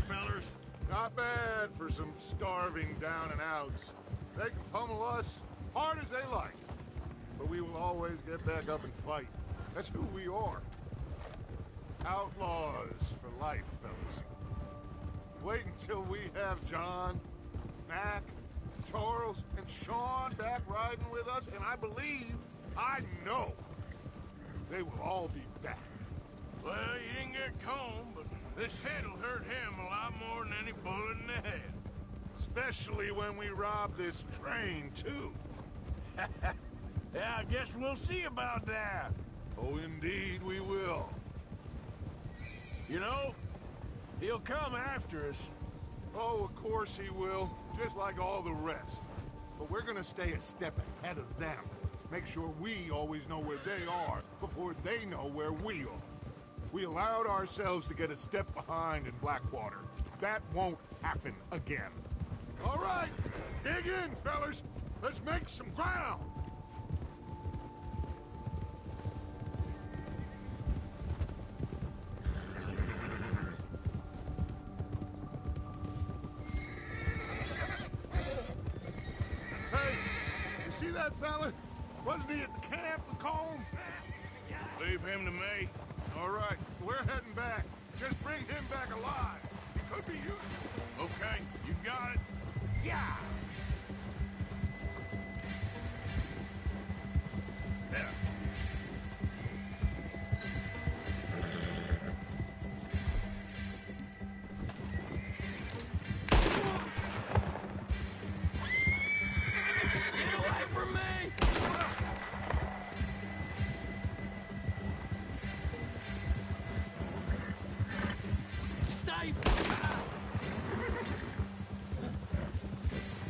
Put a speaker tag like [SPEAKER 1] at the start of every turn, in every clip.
[SPEAKER 1] fellers?
[SPEAKER 2] Not bad for some starving down and outs. They can pummel us hard as they like. But we will always get back up and fight. That's who we are. Outlaws for life, fellas. Wait until we have John, Mac, Charles, and Sean back riding with us, and I know, they will all be back.
[SPEAKER 1] Well, you didn't get Combe, but this head'll hurt him a lot more than any bullet in the head.
[SPEAKER 2] Especially when we rob this train, too.
[SPEAKER 1] Yeah, I guess we'll see about that.
[SPEAKER 2] Oh, indeed we will.
[SPEAKER 1] You know, he'll come after us.
[SPEAKER 2] Oh, of course he will, just like all the rest. But we're gonna stay a step ahead of them. Make sure we always know where they are before they know where we are. We allowed ourselves to get a step behind in Blackwater. That won't happen again. All right, dig in, fellas. Let's make some ground. See that fella? Wasn't he at the camp with Combe?
[SPEAKER 1] Leave him to me.
[SPEAKER 2] All right, we're heading back. Just bring him back alive. He could be useful.
[SPEAKER 1] Okay, you got it.
[SPEAKER 2] Yeah! Yeah.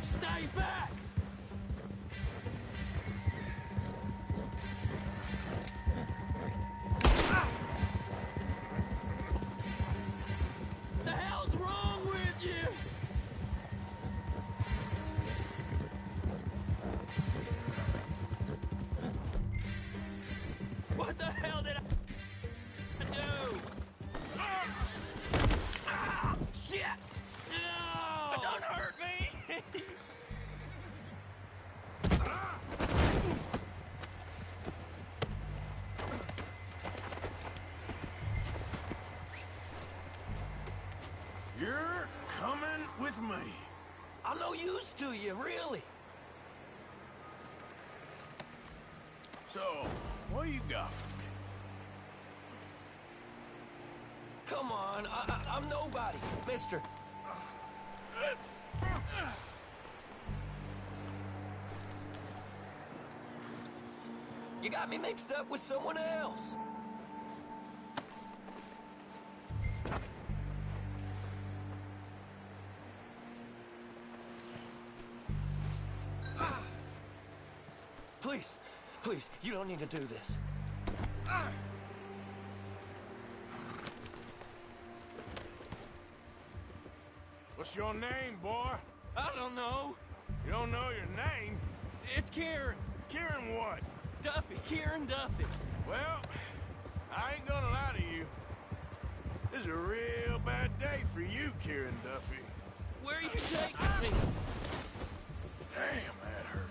[SPEAKER 3] Stay back! The hell's wrong with you? What the hell did I do? Ah, shit! No! Don't hurt me!
[SPEAKER 1] You're coming with me.
[SPEAKER 3] I'm no use to you, really.
[SPEAKER 1] So, what you got for me?
[SPEAKER 3] Come on, I'm nobody, mister. You got me mixed up with someone else. Please, please, you don't need to do this.
[SPEAKER 1] What's your name, boy?
[SPEAKER 3] I don't know.
[SPEAKER 1] You don't know your name?
[SPEAKER 3] It's Kieran.
[SPEAKER 1] Kieran what?
[SPEAKER 3] Duffy, Kieran Duffy.
[SPEAKER 1] Well, I ain't gonna lie to you. This is a real bad day for you, Kieran Duffy.
[SPEAKER 3] Where are you taking me?
[SPEAKER 1] Damn, that hurt.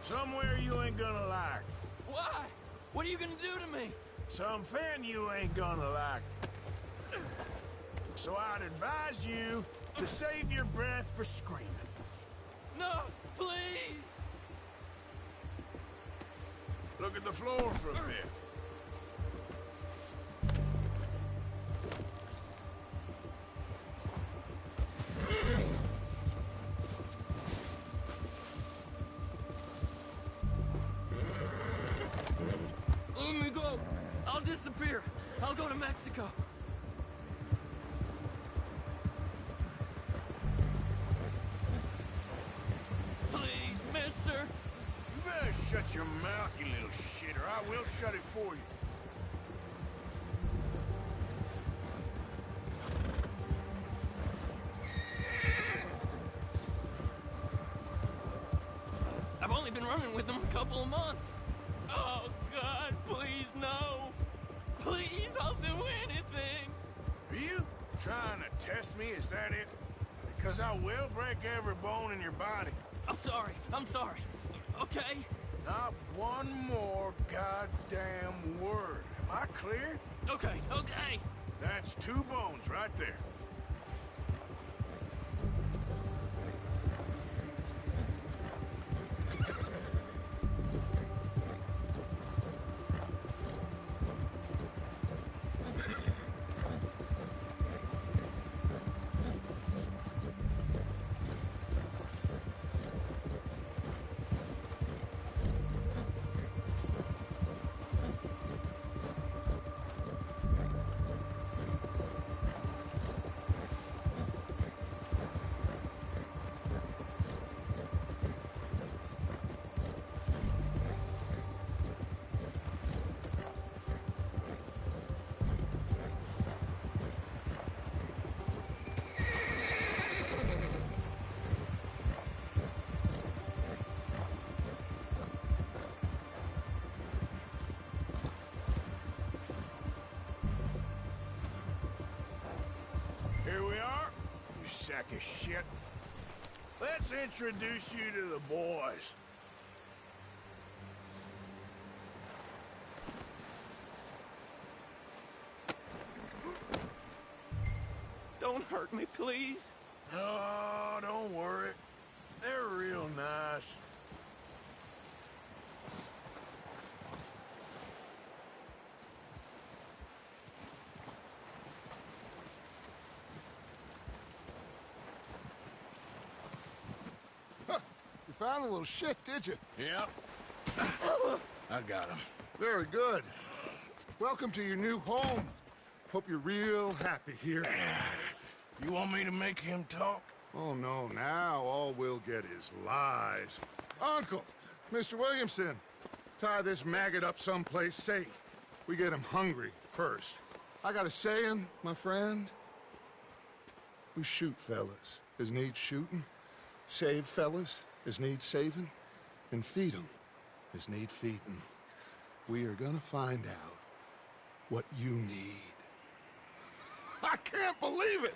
[SPEAKER 1] Somewhere you ain't gonna like.
[SPEAKER 3] Why? What are you gonna do to me?
[SPEAKER 1] Something you ain't gonna like. So I'd advise you to save your breath for screaming.
[SPEAKER 3] No, please!
[SPEAKER 1] Look at the floor for a bit.
[SPEAKER 3] Let me go. I'll disappear. I'll go to Mexico. Please, mister.
[SPEAKER 1] You better shut your mouth, you little shit, or I will shut it for you.
[SPEAKER 3] I've only been running with them a couple of months. Oh, God, please, no. Please, I'll do anything.
[SPEAKER 1] test me? Is that it? Because I will break every bone in your body.
[SPEAKER 3] I'm sorry. I'm sorry. Okay?
[SPEAKER 1] Not one more goddamn word. Am I clear?
[SPEAKER 3] Okay, okay.
[SPEAKER 1] That's 2 bones right there. Here we are, you sack of shit. Let's introduce you to the boys.
[SPEAKER 3] Don't hurt me, please.
[SPEAKER 1] Oh, don't worry. They're real nice.
[SPEAKER 2] You found a little shit, did you?
[SPEAKER 1] Yep. I got him.
[SPEAKER 2] Very good. Welcome to your new home. Hope you're real happy here.
[SPEAKER 1] You want me to make him talk?
[SPEAKER 2] Oh, no, now all we'll get is lies. Uncle, Mr. Williamson, tie this maggot up someplace safe. We get him hungry first. I got a saying, my friend. We shoot fellas as need shooting, save fellas as need saving, and feed 'em as need feeding. We are gonna find out what you need. I can't believe it!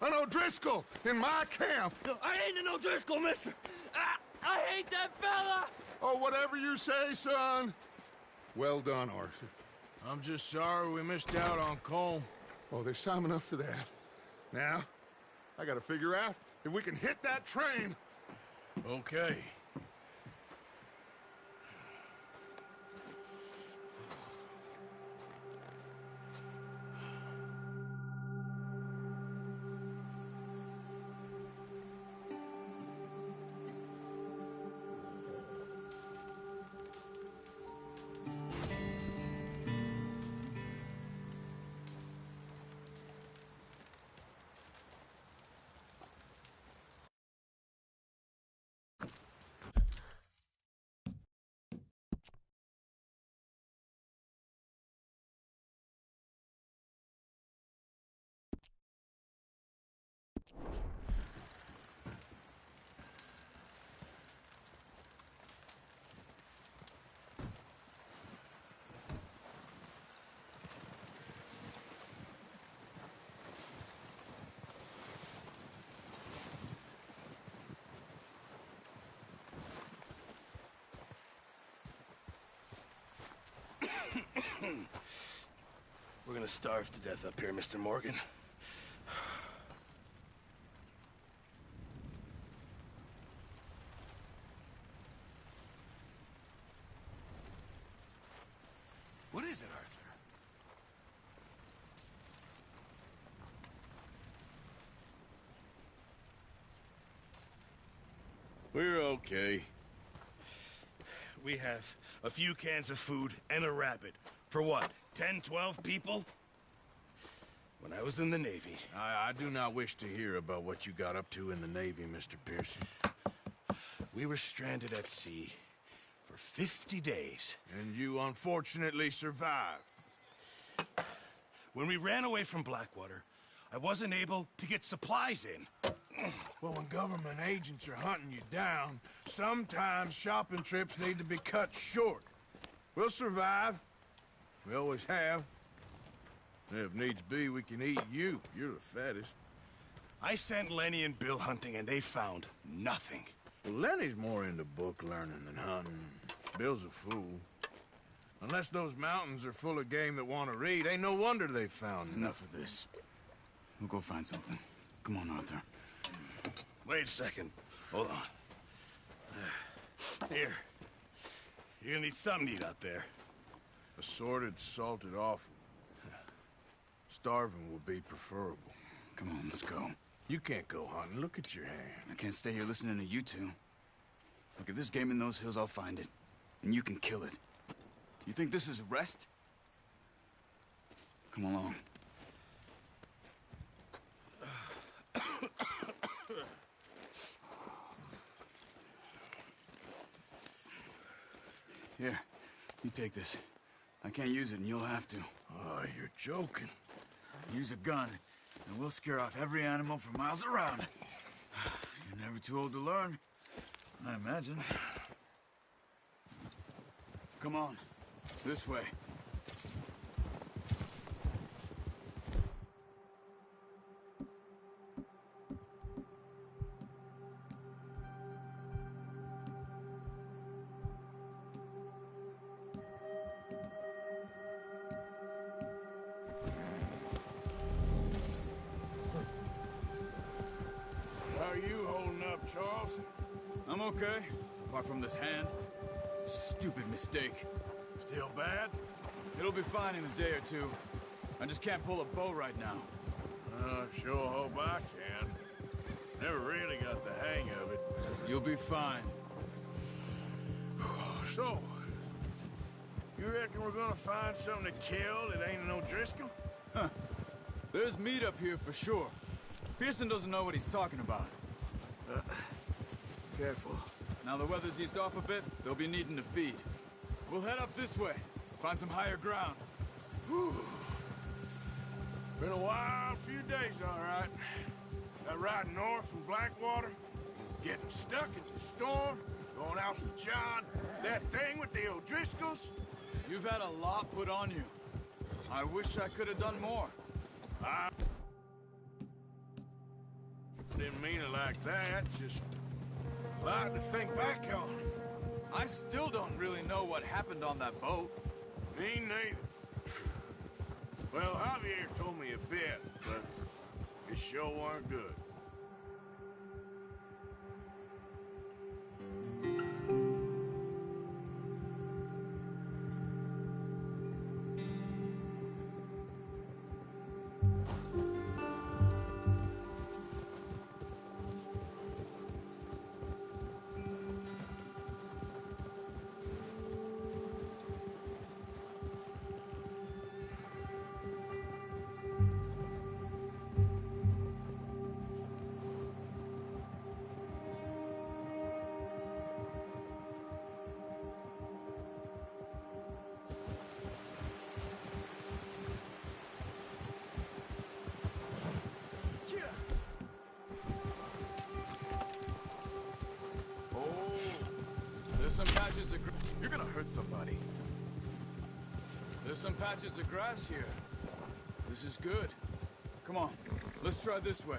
[SPEAKER 2] An O'Driscoll in my camp!
[SPEAKER 3] I ain't an O'Driscoll, mister! I hate that fella!
[SPEAKER 2] Oh, whatever you say, son. Well done, Arthur.
[SPEAKER 1] I'm just sorry we missed out on Colm.
[SPEAKER 2] Oh, there's time enough for that. Now, I gotta figure out if we can hit that train.
[SPEAKER 1] Okay. We're gonna starve to death up here, Mr. Morgan. What is it, Arthur? We're okay. We have a few cans of food and a rabbit. For what, 10, 12 people? When I was in the Navy... I do not wish to hear about what you got up to in the Navy, Mr. Pearson. We were stranded at sea for 50 days. And you unfortunately survived. When we ran away from Blackwater, I wasn't able to get supplies in. Well, when government agents are hunting you down, sometimes shopping trips need to be cut short. We'll survive. We always have. If needs be, we can eat you. You're the fattest. I sent Lenny and Bill hunting, and they found nothing.
[SPEAKER 4] Well, Lenny's more into book learning than hunting. Bill's a fool. Unless those mountains are full of game that want to read, ain't no wonder they found
[SPEAKER 5] Enough of this. We'll go find something. Come on, Arthur.
[SPEAKER 1] Wait a second. Hold on. Here. You're gonna need something to eat out there.
[SPEAKER 4] Assorted, salted offal. Starving would be preferable.
[SPEAKER 5] Come on, let's go.
[SPEAKER 4] You can't go hunting. Look at your hand.
[SPEAKER 5] I can't stay here listening to you two. Look, if there's game in those hills, I'll find it. And you can kill it. You think this is rest? Come along. Here, you take this. I can't use it, and you'll have to.
[SPEAKER 4] Oh, you're joking.
[SPEAKER 5] Use a gun, and we'll scare off every animal for miles around. You're never too old to learn, I imagine. Come on, this way.
[SPEAKER 4] How are you holding up, Charles?
[SPEAKER 5] I'm okay, apart from this hand. Stupid mistake.
[SPEAKER 4] Still bad?
[SPEAKER 5] It'll be fine in a day or two. I just can't pull a bow right now.
[SPEAKER 4] Sure hope I can. Never really got the hang of it.
[SPEAKER 5] You'll be fine.
[SPEAKER 4] So, you reckon we're gonna find something to kill that ain't no Driscoll?
[SPEAKER 5] There's meat up here for sure. Pearson doesn't know what he's talking about. Careful. Now the weather's eased off a bit, they'll be needing to feed. We'll head up this way, find some higher ground.
[SPEAKER 4] Been a wild few days, all right. That ride north from Blackwater, getting stuck in the storm, going out from John, that thing with the O'Driscolls.
[SPEAKER 5] You've had a lot put on you. I wish I could have done more.
[SPEAKER 4] I didn't mean it like that, just a lot to think back on.
[SPEAKER 5] I still don't really know what happened on that boat.
[SPEAKER 4] Me neither. Well, Javier told me a bit, but it sure weren't good.
[SPEAKER 5] Some patches of You're gonna hurt somebody. There's some patches of grass here. This is good. Come on, let's try this way.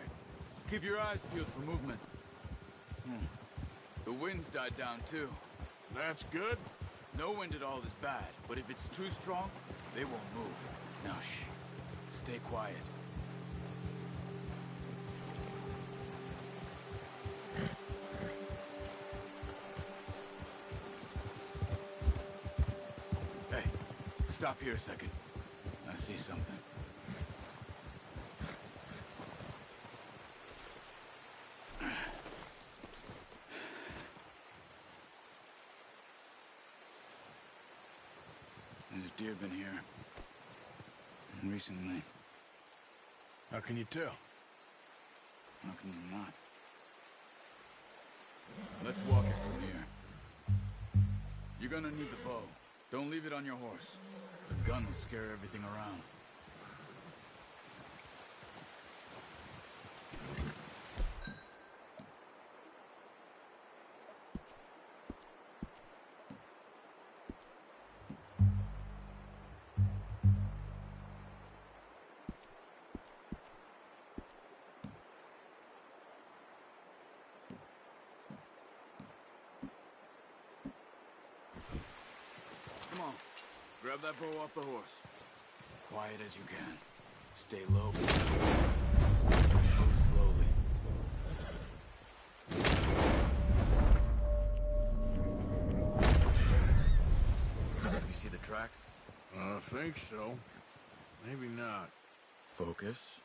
[SPEAKER 5] Keep your eyes peeled for movement. The wind's died down too.
[SPEAKER 4] That's good.
[SPEAKER 5] No wind at all is bad, but if it's too strong, they won't move. Now shh. Stay quiet. Hey, stop here a second. I see something. There's deer been here. Recently.
[SPEAKER 4] How can you tell?
[SPEAKER 5] How can you not? Let's walk it from here. You're gonna need the bow. Don't leave it on your horse. The gun will scare everything around. Grab that bow off the horse. Quiet as you can. Stay low. Move slowly. You see the tracks?
[SPEAKER 2] I think so. Maybe not.
[SPEAKER 5] Focus.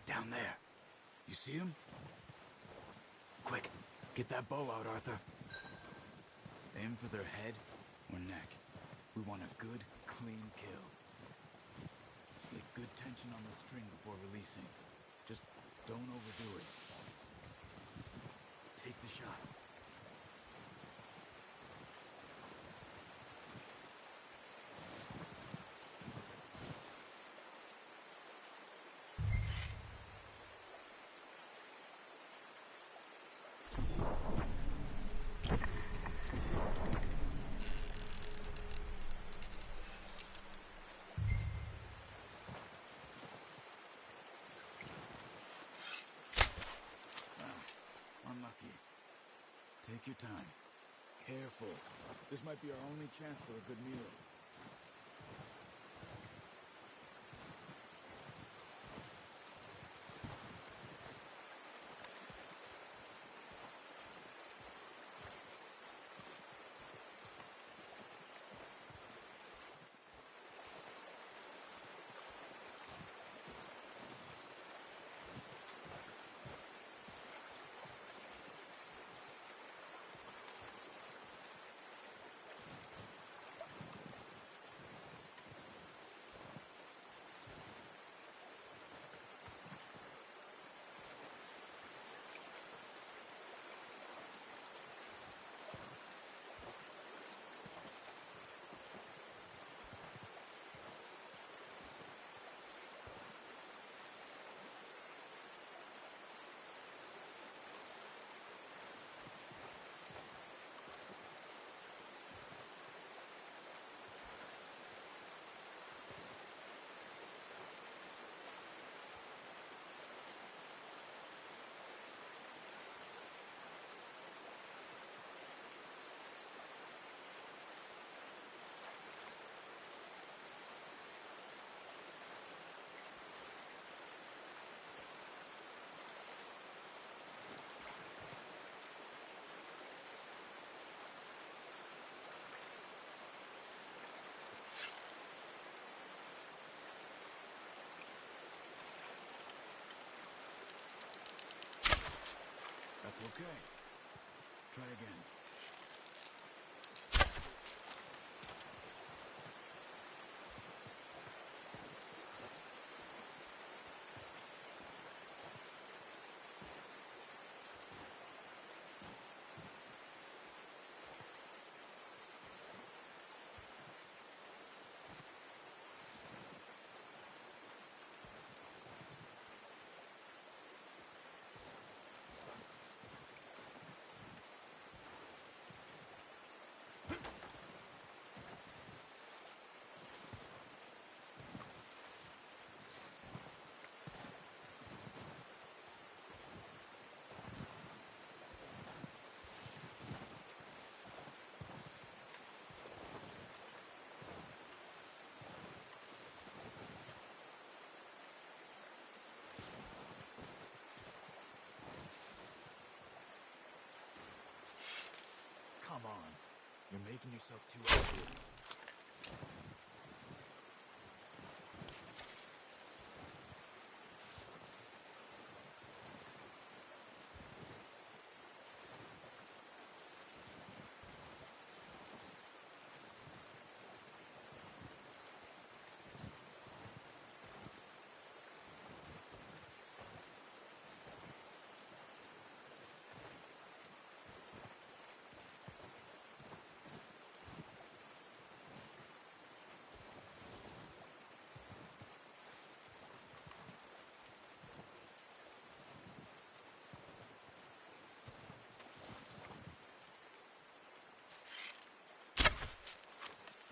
[SPEAKER 5] Down there. You see him? Quick, get that bow out, Arthur. Aim for their head or neck. We want a good, clean kill. Get good tension on the string before releasing. Just don't overdo it. Take the shot. Unlucky. Take your time. Careful. This might be our only chance for a good meal. Okay. Try again.
[SPEAKER 6] Come on. You're making yourself too obvious.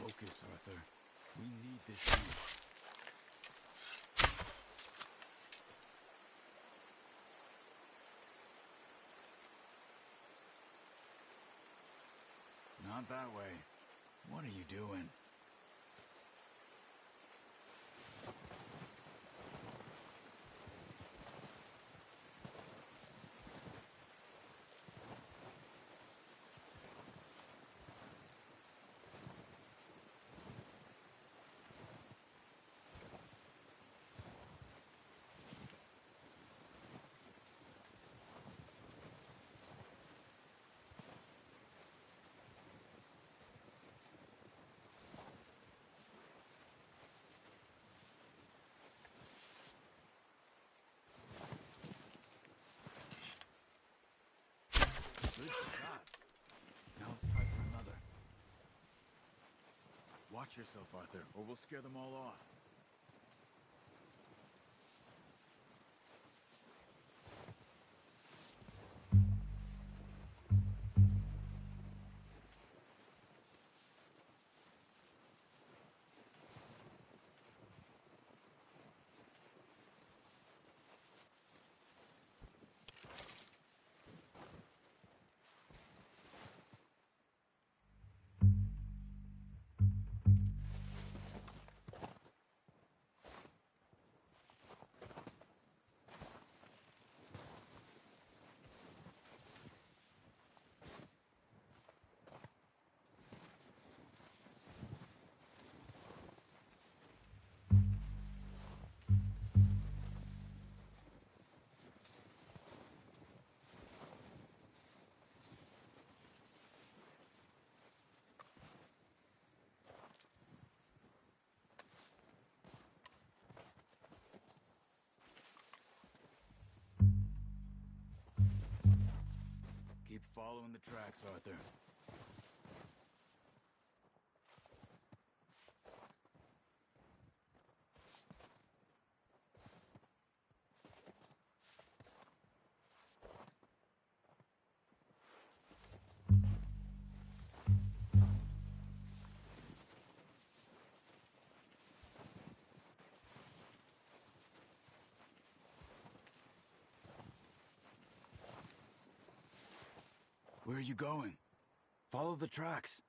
[SPEAKER 5] Focus, Arthur. We need this heat. Not that way. What are you doing? Good shot. Now let's try for another. Watch yourself, Arthur, or we'll scare them all off. Keep following the tracks, Arthur. Where are you going? Follow the tracks.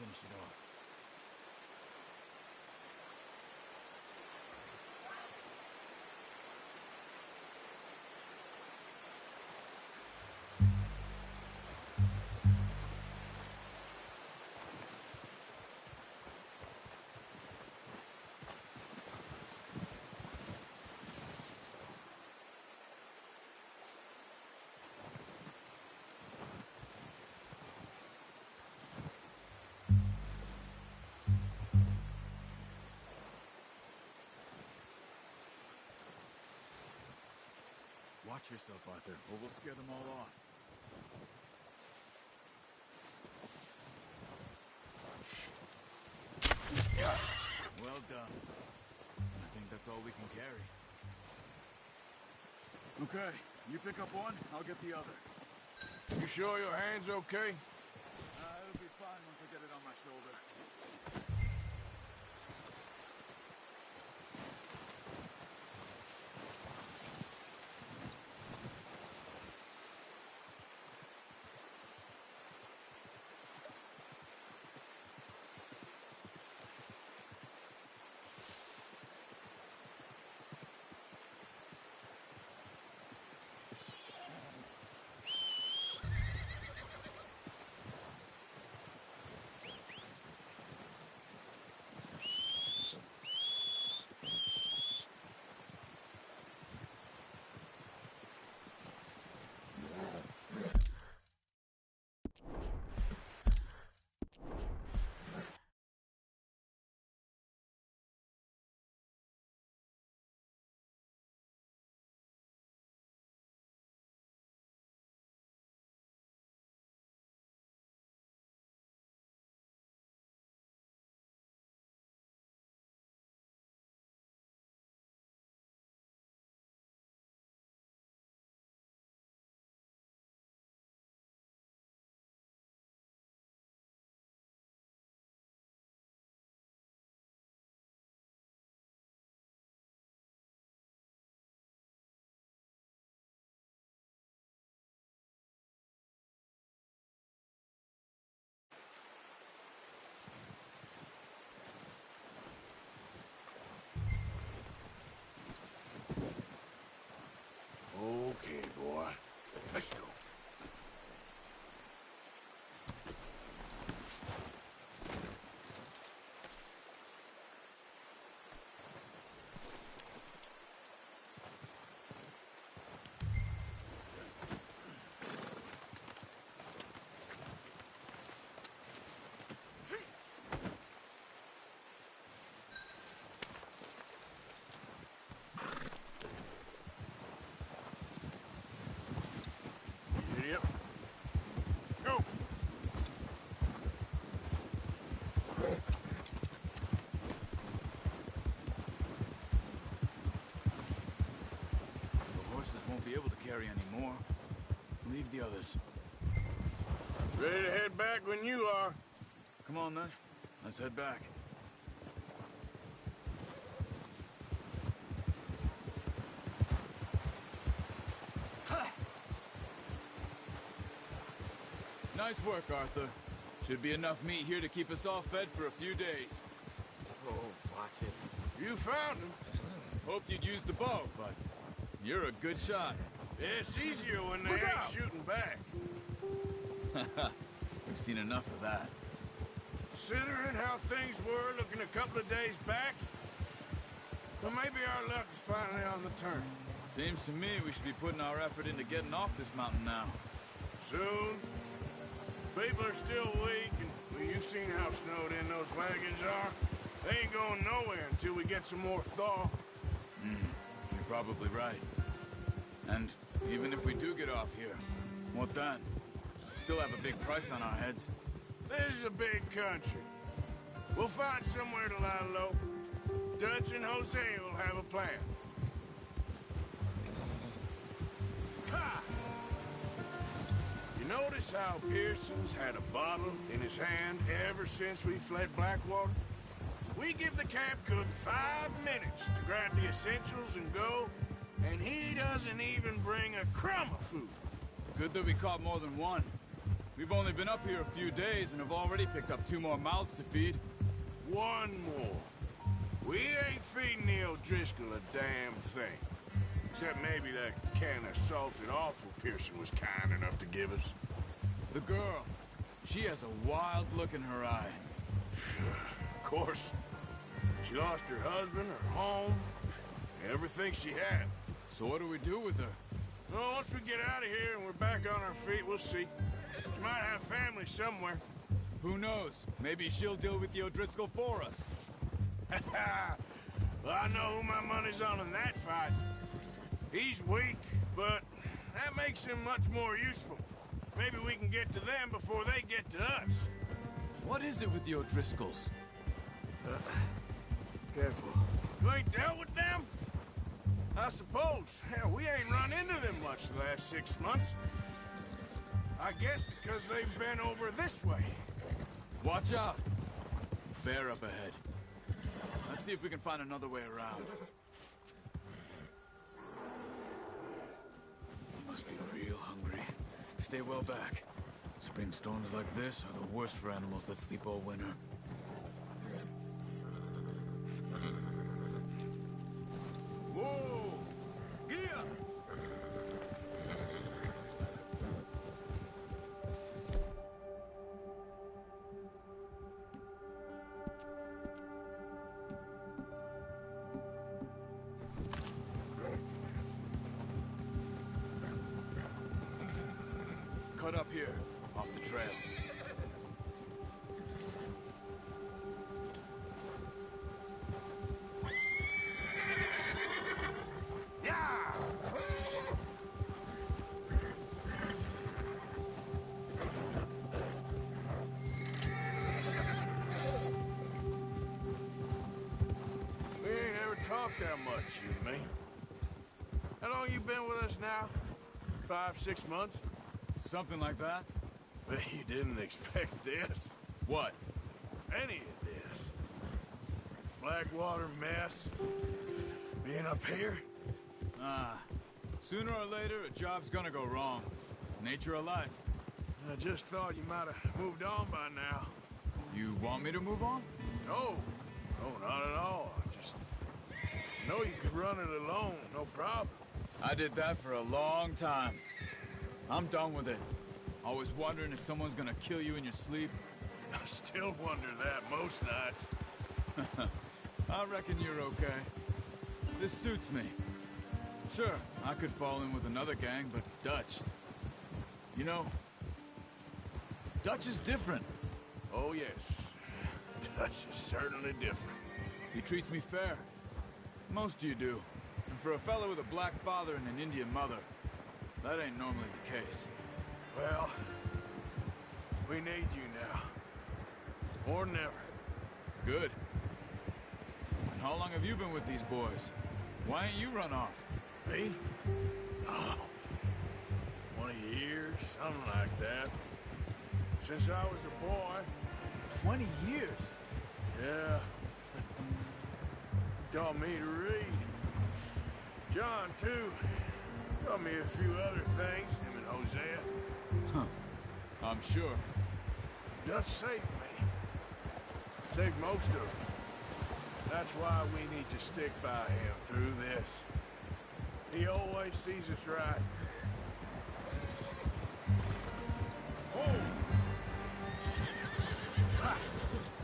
[SPEAKER 5] finish it off. Watch yourself, Arthur, or we'll scare them all off. Well done. I think that's all we can carry. Okay, you pick up one, I'll get the other.
[SPEAKER 4] You sure your hand's okay?
[SPEAKER 5] It'll be fine once I get it on my shoulder.
[SPEAKER 4] Okay, boy. Let's go. Yep. Go.
[SPEAKER 5] The horses won't be able to carry any more. Leave the others.
[SPEAKER 4] Ready to head back when you are.
[SPEAKER 5] Come on, then. Let's head back. Nice work, Arthur. Should be enough meat here to keep us all fed for a few days.
[SPEAKER 6] Oh, watch it.
[SPEAKER 4] You found him.
[SPEAKER 5] Hoped you'd use the bow, but you're a good shot.
[SPEAKER 4] Yeah, it's easier when they
[SPEAKER 2] Look
[SPEAKER 4] ain't
[SPEAKER 2] out!
[SPEAKER 4] shooting back.
[SPEAKER 5] We've seen enough of that.
[SPEAKER 4] Considering how things were looking a couple of days back, well, maybe our luck is finally on the turn.
[SPEAKER 5] Seems to me we should be putting our effort into getting off this mountain now.
[SPEAKER 4] Soon. People are still weak, and well, you've seen how snowed in those wagons are. They ain't going nowhere until we get some more thaw.
[SPEAKER 5] You're probably right. And even if we do get off here, what then? Still have a big price on our heads.
[SPEAKER 4] This is a big country. We'll find somewhere to lie low. Dutch and Jose will have a plan. Ha! You notice how Pearson's had a bottle in his hand ever since we fled Blackwater? We give the camp cook 5 minutes to grab the essentials and go, and he doesn't even bring a crumb of food.
[SPEAKER 5] Good that we caught more than one. We've only been up here a few days and have already picked up 2 more mouths to feed.
[SPEAKER 4] One more. We ain't feeding the O'Driscoll a damn thing. Except maybe that can of salted offal Pearson was kind enough to give us.
[SPEAKER 5] The girl, she has a wild look in her eye.
[SPEAKER 4] Of course. She lost her husband, her home, everything she had.
[SPEAKER 5] So what do we do with her?
[SPEAKER 4] Well, once we get out of here and we're back on our feet, we'll see. She might have family somewhere.
[SPEAKER 5] Who knows? Maybe she'll deal with the O'Driscoll for us.
[SPEAKER 4] Well, I know who my money's on in that fight. He's weak, but that makes him much more useful. Maybe we can get to them before they get to us.
[SPEAKER 5] What is it with the O'Driscolls?
[SPEAKER 4] Careful. You ain't dealt with them? I suppose. Hell, we ain't run into them much the last 6 months. I guess because they've been over this way.
[SPEAKER 5] Watch out! Bear up ahead. Let's see if we can find another way around. You must be real hungry. Stay well back. Spring storms like this are the worst for animals that sleep all winter. Whoa! Here! Cut up here, off the trail.
[SPEAKER 4] Yeah! We ain't ever talked that much, you and me. How long you been with us now? 5, 6 months?
[SPEAKER 5] Something like that?
[SPEAKER 4] But you didn't expect this.
[SPEAKER 5] What?
[SPEAKER 4] Any of this. Blackwater mess. Being up here.
[SPEAKER 5] Sooner or later, a job's gonna go wrong. Nature of life.
[SPEAKER 4] I just thought you might have moved on by now.
[SPEAKER 5] You want me to move on?
[SPEAKER 4] No. No, not at all. I just know you could run it alone, no problem.
[SPEAKER 5] I did that for a long time. I'm done with it. Always wondering if someone's gonna kill you in your sleep.
[SPEAKER 4] I still wonder that most nights.
[SPEAKER 5] I reckon you're okay. This suits me. Sure, I could fall in with another gang, but Dutch... You know, Dutch is different.
[SPEAKER 4] Oh, yes. Dutch is certainly different.
[SPEAKER 5] He treats me fair. Most of you do. And for a fellow with a black father and an Indian mother, that ain't normally the case.
[SPEAKER 4] Well, we need you now. More than ever.
[SPEAKER 5] Good. And how long have you been with these boys? Why ain't you run off?
[SPEAKER 4] Me? Oh, 20 years, something like that. Since I was a boy.
[SPEAKER 5] 20 years?
[SPEAKER 4] Yeah. Taught me to read. John, too. Taught me a few other things, him and Hosea.
[SPEAKER 5] Huh. I'm sure.
[SPEAKER 4] Dutch saved me. Saved most of us. That's why we need to stick by him through this. He always sees us right. Oh!
[SPEAKER 5] Ha!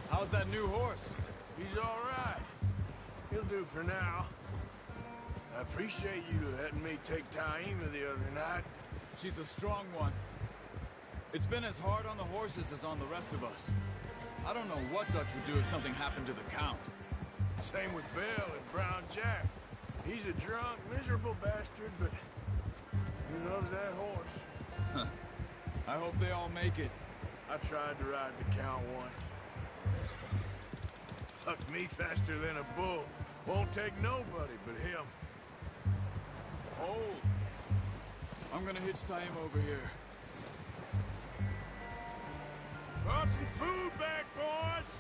[SPEAKER 5] How's that new horse?
[SPEAKER 4] He's all right. He'll do for now. I appreciate you letting me take Taima the other night.
[SPEAKER 5] She's a strong one. It's been as hard on the horses as on the rest of us. I don't know what Dutch would do if something happened to the Count.
[SPEAKER 4] Same with Bill and Brown Jack. He's a drunk, miserable bastard, but he loves that horse.
[SPEAKER 5] I hope they all make it.
[SPEAKER 4] I tried to ride the Count once. Hucked me faster than a bull. Won't take nobody but him.
[SPEAKER 5] Oh. I'm gonna hitch Taima over here.
[SPEAKER 4] Brought some food back, boys!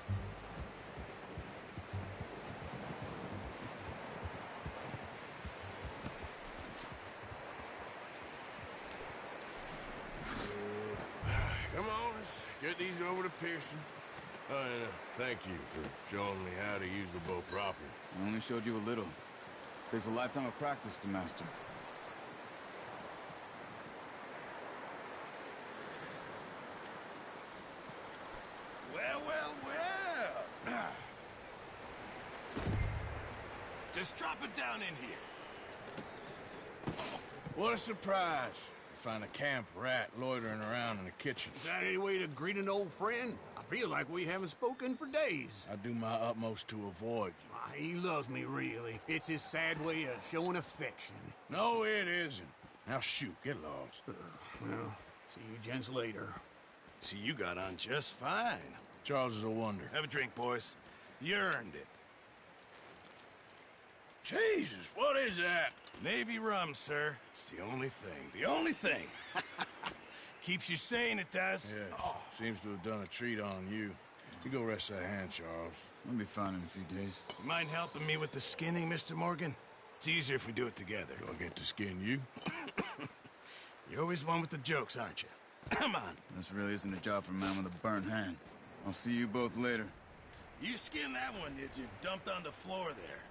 [SPEAKER 4] Come let's get these over to Pearson. Oh, and thank you for showing me how to use the bow properly.
[SPEAKER 5] I only showed you a little. Takes a lifetime of practice to master.
[SPEAKER 1] Well, well, well. Just drop it down in here.
[SPEAKER 4] What a surprise. Find a camp rat loitering around in the kitchen.
[SPEAKER 7] Is that any way to greet an old friend? I feel like we haven't spoken for days.
[SPEAKER 4] I do my utmost to avoid you.
[SPEAKER 7] He loves me, really. It's his sad way of showing affection.
[SPEAKER 4] No, it isn't. Now shoot, get lost.
[SPEAKER 7] Well, see you gents later.
[SPEAKER 1] See, you got on just fine.
[SPEAKER 4] Charles is a wonder.
[SPEAKER 1] Have a drink, boys. You earned it.
[SPEAKER 4] Jesus, what is that?
[SPEAKER 1] Navy rum, sir. It's the only thing. The only thing. Keeps you sane, it does.
[SPEAKER 4] Yes, seems to have done a treat on you. You go rest that hand, Charles.
[SPEAKER 5] I'll be fine in a few days.
[SPEAKER 1] You mind helping me with the skinning, Mr. Morgan? It's easier if we do it together.
[SPEAKER 4] Do I get to skin you?
[SPEAKER 1] You're always one with the jokes, aren't you? Come on.
[SPEAKER 5] This really isn't a job for a man with a burnt hand. I'll see you both later.
[SPEAKER 1] You skinned that one, did you? Dumped on the floor there.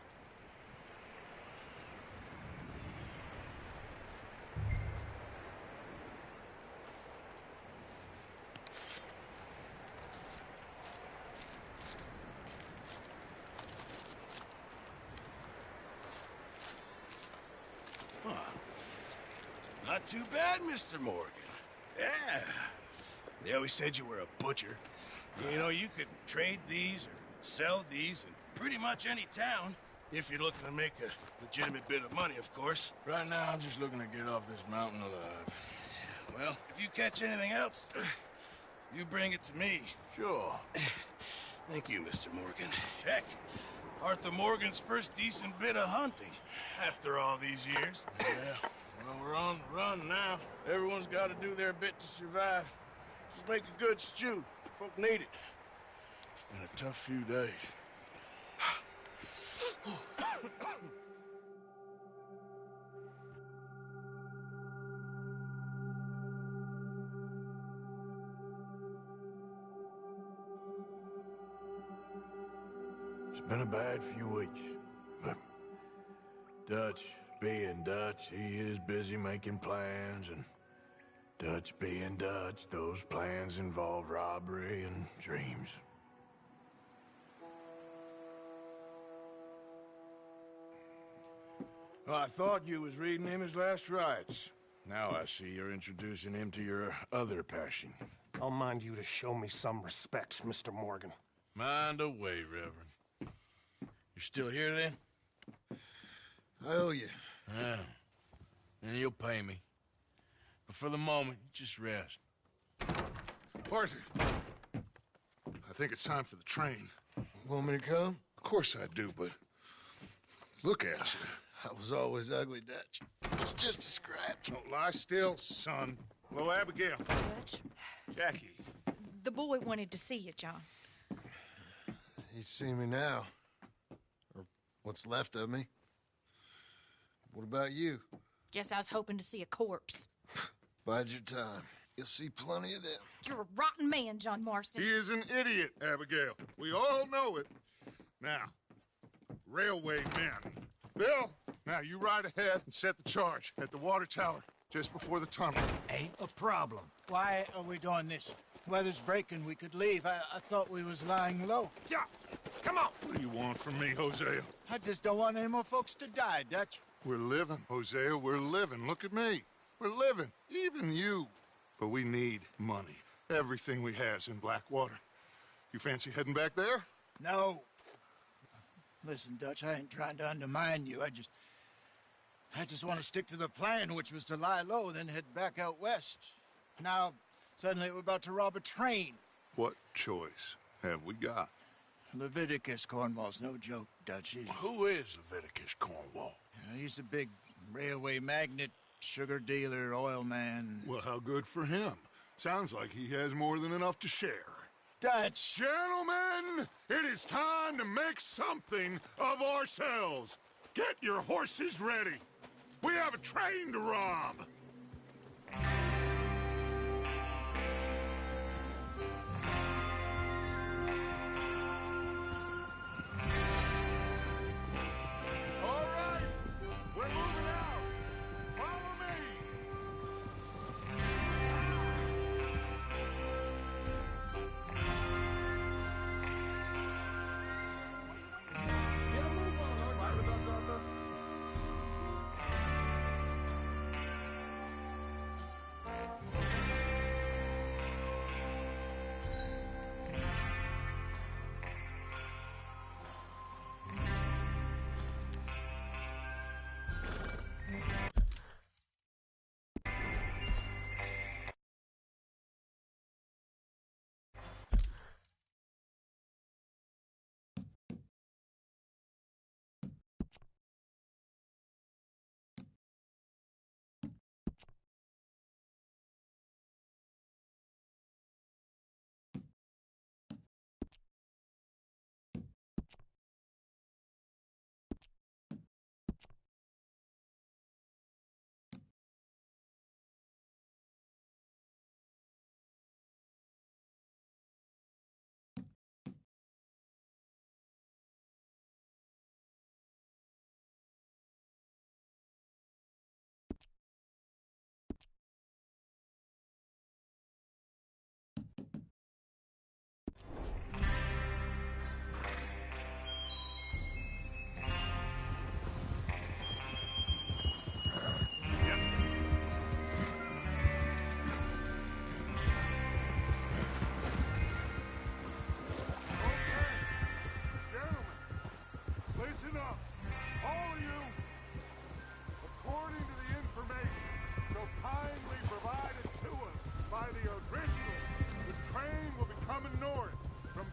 [SPEAKER 1] Not too bad, Mr. Morgan. Yeah. They always said you were a butcher. You know, you could trade these or sell these in pretty much any town. If you're looking to make a legitimate bit of money, of course.
[SPEAKER 4] Right now, I'm just looking to get off this mountain alive.
[SPEAKER 1] Well, if you catch anything else, you bring it to me.
[SPEAKER 4] Sure.
[SPEAKER 1] Thank you, Mr. Morgan. Heck, Arthur Morgan's first decent bit of hunting after all these years.
[SPEAKER 4] Yeah. Well, we're on the run now. Everyone's got to do their bit to survive. Just make a good stew. Folk need it. It's been a tough few days. It's been a bad few weeks, but Dutch being Dutch, he is busy making plans, and Dutch being Dutch, those plans involve robbery and dreams. Well, I thought you was reading him his last rites. Now I see you're introducing him to your other passion.
[SPEAKER 2] I'll mind you to show me some respect, Mr. Morgan.
[SPEAKER 4] Mind away, Reverend. You still here, then?
[SPEAKER 1] I owe you.
[SPEAKER 4] Yeah. And you'll pay me. But for the moment, just rest.
[SPEAKER 2] Arthur, I think it's time for the train.
[SPEAKER 1] Want me to come?
[SPEAKER 2] Of course I do, but look at you.
[SPEAKER 1] I was always ugly, Dutch. It's just a scratch.
[SPEAKER 2] Don't lie still, son. Hello, Abigail.
[SPEAKER 8] Dutch,
[SPEAKER 2] Jackie.
[SPEAKER 8] the boy wanted to see you, John.
[SPEAKER 1] He's seen me now. Or what's left of me. What about you?
[SPEAKER 8] Guess I was hoping to see a corpse.
[SPEAKER 1] Bide your time. You'll see plenty of them.
[SPEAKER 8] You're a rotten man, John Marston.
[SPEAKER 2] He is an idiot, Abigail. We all know it. Now, railway men. Bill, now you ride ahead and set the charge at the water tower just before the tunnel.
[SPEAKER 9] Ain't a problem. Why are we doing this? Weather's breaking, we could leave. I thought we was lying low.
[SPEAKER 2] Yeah, come on. What do you want from me, Hosea?
[SPEAKER 9] I just don't want any more folks to die, Dutch.
[SPEAKER 2] We're living, Hosea, we're living. Look at me. We're living, even you. But we need money. Everything we has in Blackwater. You fancy heading back there?
[SPEAKER 9] No. Listen, Dutch, I ain't trying to undermine you. I just want to stick to the plan, which was to lie low, then head back out west. Now, suddenly we're about to rob a train.
[SPEAKER 2] What choice have we got?
[SPEAKER 9] Leviticus Cornwall's no joke, Dutch.
[SPEAKER 4] Who is Leviticus Cornwall?
[SPEAKER 9] He's a big railway magnate, sugar dealer, oil man.
[SPEAKER 2] Well, how good for him. Sounds like he has more than enough to share.
[SPEAKER 9] Dutch!
[SPEAKER 2] Gentlemen, it is time to make something of ourselves. Get your horses ready. We have a train to rob.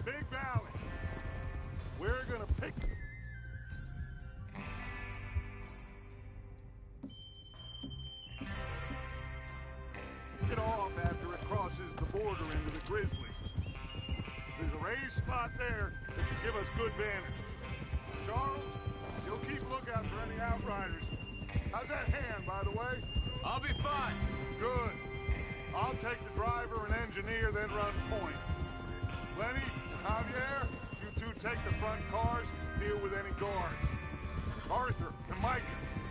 [SPEAKER 2] Big Valley. We're gonna pick... it off after it crosses the border into the Grizzlies. There's a raised spot there that should give us good vantage. Charles, you'll keep lookout for any outriders. How's that hand, by the way?
[SPEAKER 5] I'll be fine.
[SPEAKER 2] Good. I'll take the driver and engineer, then run point. Lenny and Javier, you two take the front cars, deal with any guards. Arthur and Micah,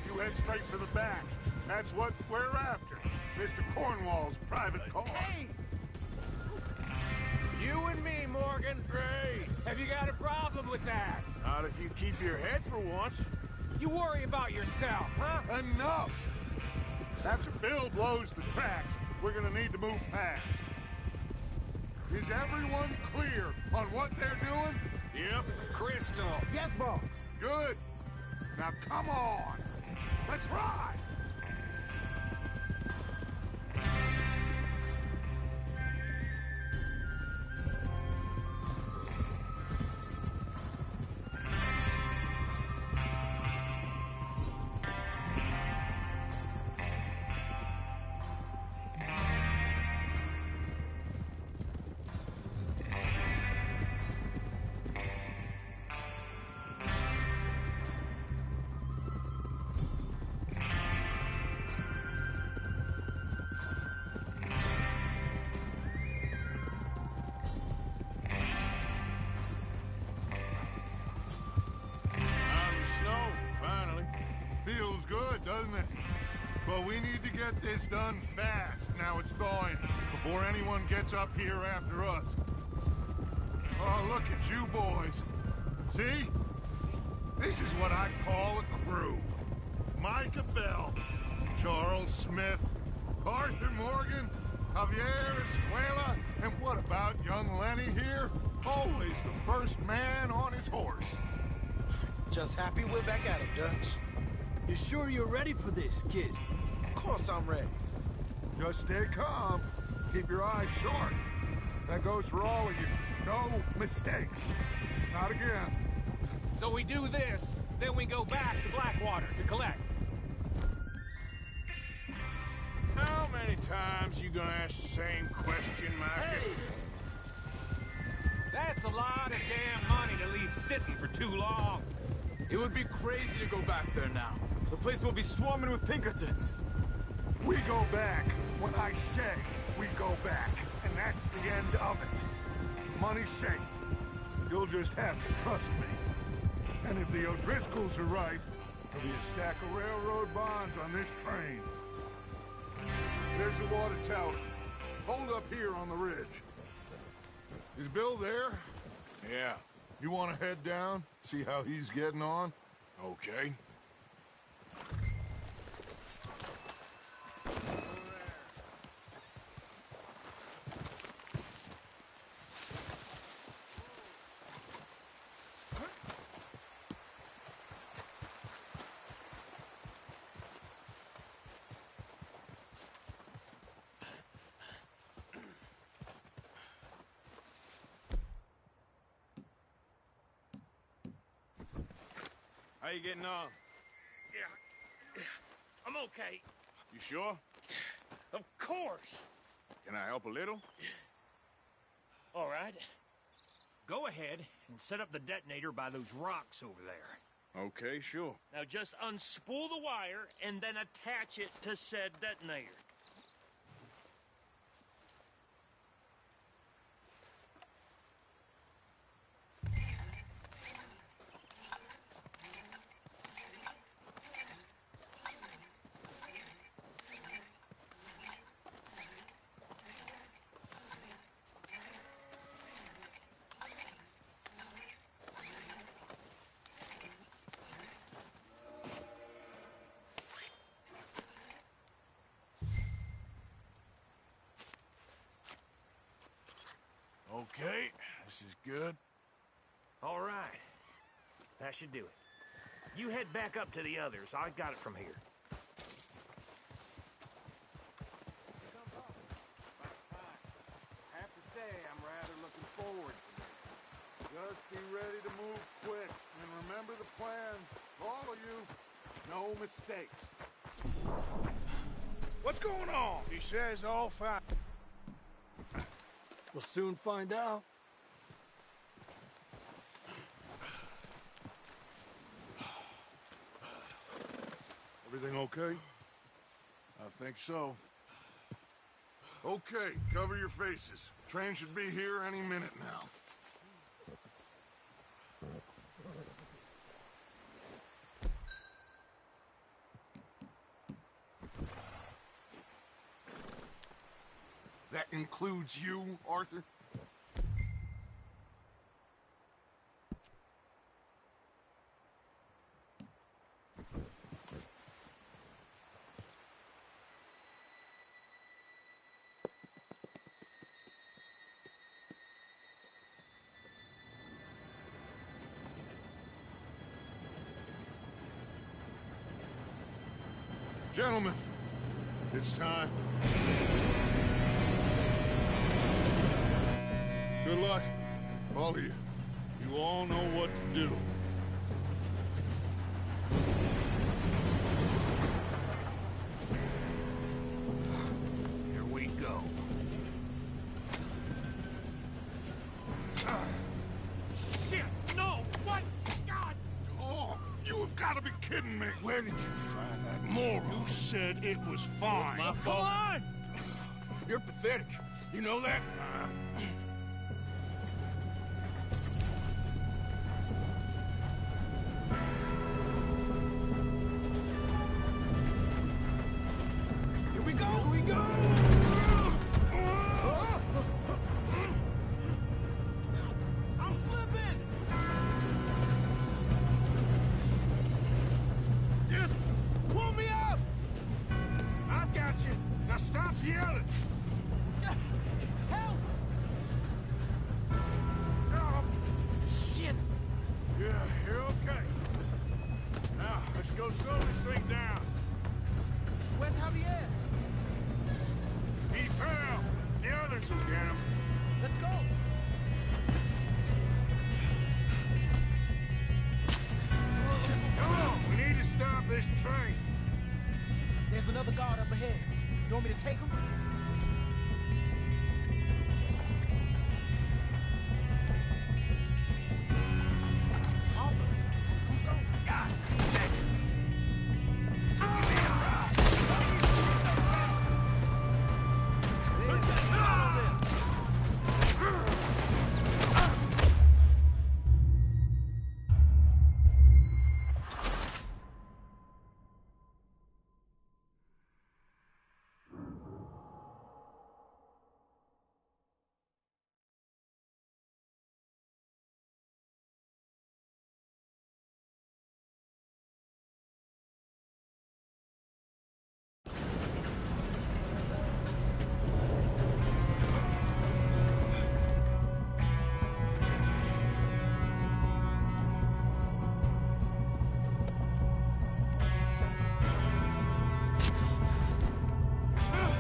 [SPEAKER 2] you head straight for the back. That's what we're after. Mr. Cornwall's private car.
[SPEAKER 7] Hey! You and me, Morgan.
[SPEAKER 4] Great.
[SPEAKER 7] Have you got a problem with that?
[SPEAKER 4] Not if you keep your head for once.
[SPEAKER 7] You worry about yourself, huh?
[SPEAKER 2] Enough! After Bill blows the tracks, we're gonna need to move fast. Is everyone clear on what they're doing?
[SPEAKER 4] Yep.
[SPEAKER 7] Crystal.
[SPEAKER 3] Yes, boss.
[SPEAKER 2] Good. Now come on. Let's ride. Feels good, doesn't it? But we need to get this done fast. Now it's thawing, before anyone gets up here after us. Oh, look at you boys. See? This is what I call a crew. Micah Bell, Charles Smith, Arthur Morgan, Javier Escuela, and what about young Lenny here? Always the first man on his horse.
[SPEAKER 6] Just happy we're back at him, Dutch.
[SPEAKER 7] You sure you're ready for this, kid?
[SPEAKER 6] Of course I'm ready.
[SPEAKER 2] Just stay calm. Keep your eyes sharp. That goes for all of you. No mistakes. Not again.
[SPEAKER 7] So we do this, then we go back to Blackwater to collect.
[SPEAKER 4] How many times you gonna ask the same question, Micah?
[SPEAKER 7] Hey! That's a lot of damn money to leave sitting for too long.
[SPEAKER 5] It would be crazy to go back there now. The place will be swarming with Pinkertons.
[SPEAKER 2] We go back. When I say we go back. And that's the end of it. Money's safe. You'll just have to trust me. And if the O'Driscolls are right, there'll be a stack of railroad bonds on this train. There's the water tower. Hold up here on the ridge. Is Bill there?
[SPEAKER 4] Yeah.
[SPEAKER 2] You want to head down? See how he's getting on?
[SPEAKER 4] Okay. How you getting on?
[SPEAKER 3] Yeah. I'm okay.
[SPEAKER 4] You sure?
[SPEAKER 3] Of course.
[SPEAKER 4] Can I help a little?
[SPEAKER 3] All right. Go ahead and set up the detonator by those rocks over there.
[SPEAKER 4] Okay, sure.
[SPEAKER 3] Now just unspool the wire and then attach it to said detonator.
[SPEAKER 4] Okay, this is good.
[SPEAKER 3] All right. That should do it. You head back up to the others. I got it from here.
[SPEAKER 7] I have to say, I'm rather looking forward to this.
[SPEAKER 2] Just be ready to move quick. And remember the plan. All of you, no mistakes.
[SPEAKER 4] What's going on? He says all fine.
[SPEAKER 7] We'll soon find out.
[SPEAKER 2] Everything okay?
[SPEAKER 4] I think so.
[SPEAKER 2] Okay, cover your faces. Train should be here any minute now. That includes you, Arthur? Gentlemen, it's time. Good luck, all of you. You all know what to do.
[SPEAKER 7] Here we go.
[SPEAKER 3] Shit! No! What? God!
[SPEAKER 2] Oh, you have got to be kidding me. Where did you find that moron? You said it was fine.
[SPEAKER 3] My fault. Come on!
[SPEAKER 4] You're pathetic. You know that?
[SPEAKER 7] Here we go! Here we go!
[SPEAKER 9] I'm slipping!
[SPEAKER 4] Just
[SPEAKER 9] Pull me up!
[SPEAKER 4] I got you. Now stop yelling.
[SPEAKER 9] Help!
[SPEAKER 4] Oh,
[SPEAKER 9] Shit!
[SPEAKER 4] yeah, you're okay. Now, let's go slow this thing down.
[SPEAKER 9] Where's Javier?
[SPEAKER 4] He fell. The others will get him.
[SPEAKER 9] Let's go!
[SPEAKER 4] Come on, we need to stop this train.
[SPEAKER 10] There's another guard up ahead. You want me to take him?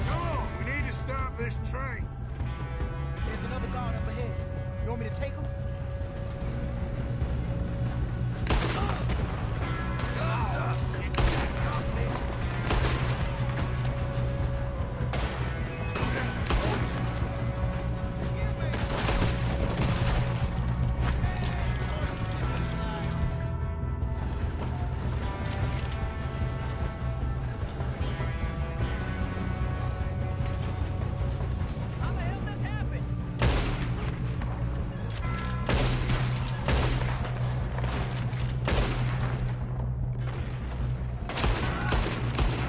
[SPEAKER 4] Come on, we need to stop this train.
[SPEAKER 10] There's another guard up ahead. You want me to take him? How the hell this happened?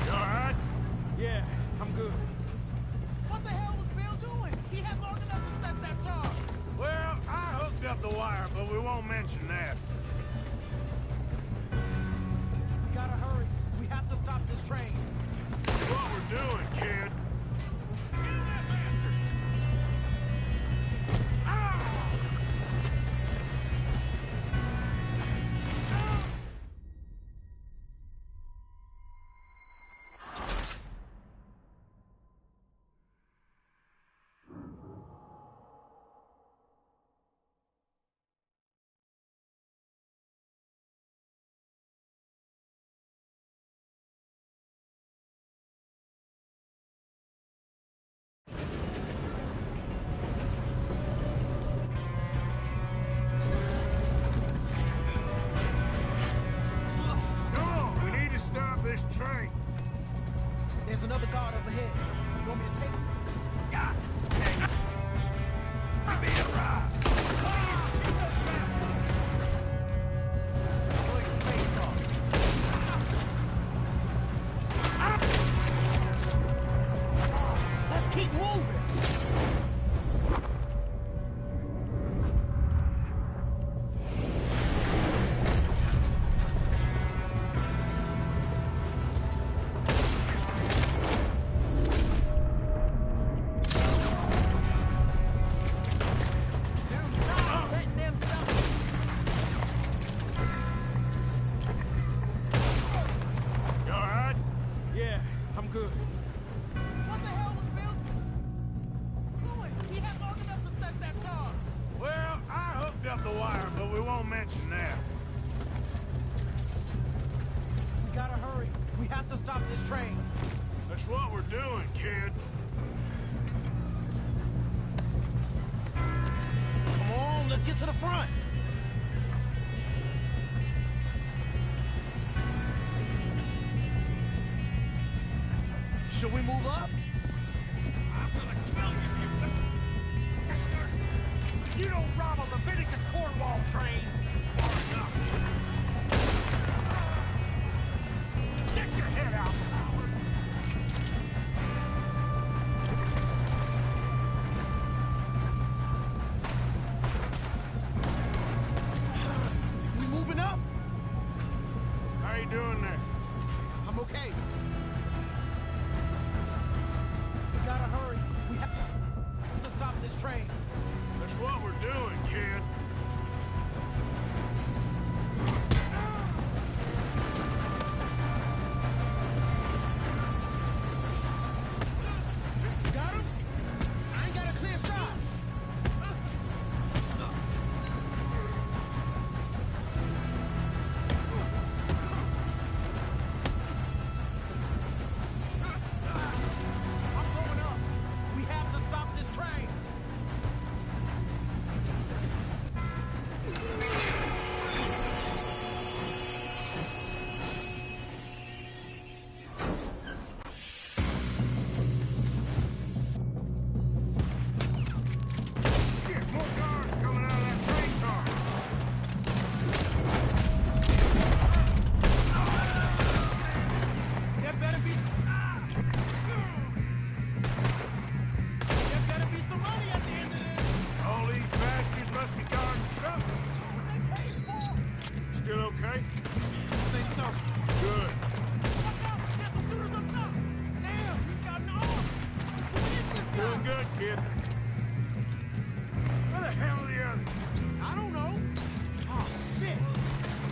[SPEAKER 4] You all right?
[SPEAKER 10] Yeah, I'm good.
[SPEAKER 9] What the hell was Bill doing? He had long enough to set that charge.
[SPEAKER 4] Well, I hooked up the wire, but we won't mention that.
[SPEAKER 10] We gotta hurry. We have to stop this train.
[SPEAKER 4] That's what we're doing, kid. the train?
[SPEAKER 10] There's another guard up ahead. You want me to take him?
[SPEAKER 4] God dang it! Give me a ride!
[SPEAKER 10] Blow your face off. Let's keep moving.
[SPEAKER 4] That's what we're doing, kid.
[SPEAKER 10] Come on, let's get to the front. Should we move up?
[SPEAKER 4] I'm gonna kill you.
[SPEAKER 10] You don't rob a Leviticus Cornwall train. Stick your head out, coward. We moving up?
[SPEAKER 4] How you doing there?
[SPEAKER 10] I'm okay. We gotta hurry. We have to stop this train.
[SPEAKER 4] That's what we're doing, kid.
[SPEAKER 10] Got him? I ain't got a clear shot. I'm going up. We have to stop this train.
[SPEAKER 4] Shit, more guards coming out of that train car.
[SPEAKER 10] There better be some money at the end of this.
[SPEAKER 4] All these bastards must be guarding something.
[SPEAKER 10] What they paid for?
[SPEAKER 4] Still okay?
[SPEAKER 10] I think so.
[SPEAKER 4] Good.
[SPEAKER 10] Watch out! There's some shooters up top. Damn, he's got an arm. Who is this guy?
[SPEAKER 4] Doing good, kid. Where the hell are the others?
[SPEAKER 10] I don't know. Oh shit!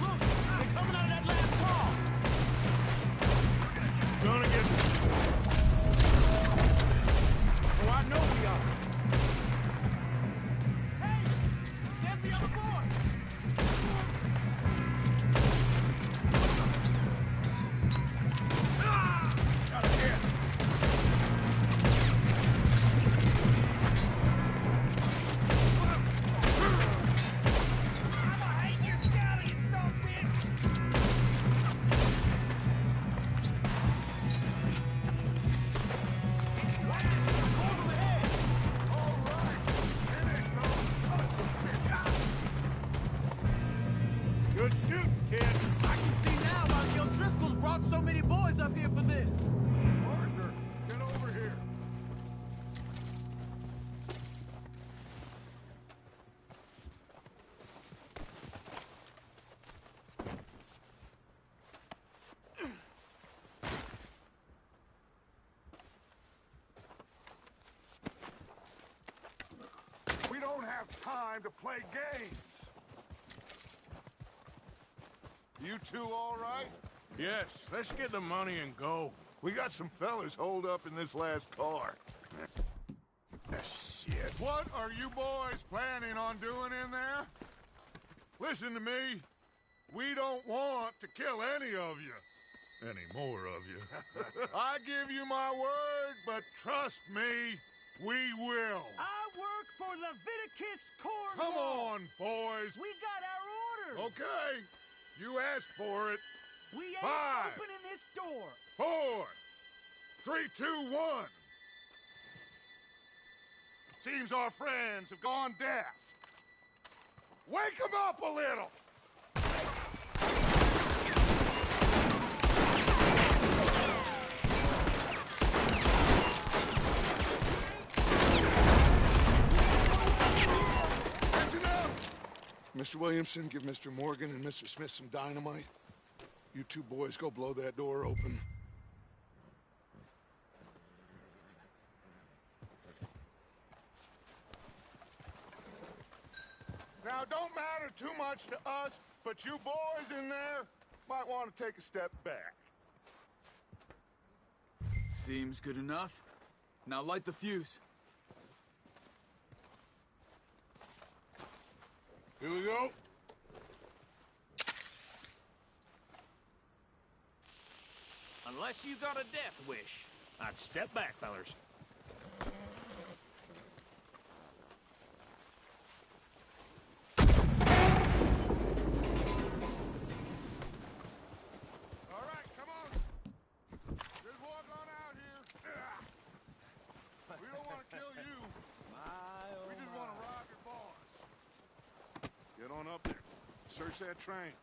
[SPEAKER 10] Look, they're coming out of that last car.
[SPEAKER 4] Gonna get...
[SPEAKER 10] Oh, I know we are. Hey, there's the other boy.
[SPEAKER 4] Got a hit. Good shooting, kid.
[SPEAKER 10] I can see now why the O'Driscolls brought so many boys up here for this.
[SPEAKER 2] Arthur, get over here. We don't have time to play games. You two all right?
[SPEAKER 4] Yes, let's get the money and go.
[SPEAKER 2] We got some fellas holed up in this last car.
[SPEAKER 4] Shit.
[SPEAKER 2] What are you boys planning on doing in there? Listen to me. We don't want to kill any of you. Any more of you. I give you my word, but trust me, we will.
[SPEAKER 3] I work for Leviticus Cornwall.
[SPEAKER 2] Come on, boys.
[SPEAKER 3] We got our orders.
[SPEAKER 2] Okay. You asked for it.
[SPEAKER 10] We ain't
[SPEAKER 2] 5,
[SPEAKER 10] opening this door.
[SPEAKER 2] 4, 3, 2, 1. Seems our friends have gone deaf. Wake them up a little! Mr. Williamson, give Mr. Morgan and Mr. Smith some dynamite. You two boys go blow that door open. Now, don't matter too much to us, but you boys in there might want to take a step back.
[SPEAKER 5] Seems good enough. Now light the fuse.
[SPEAKER 4] Here we go.
[SPEAKER 3] Unless you got a death wish, I'd step back, fellers.
[SPEAKER 2] All right, come on. Just walk on out here. We don't want to kill you. We just want to rob your boss. Get on up there. Search that train.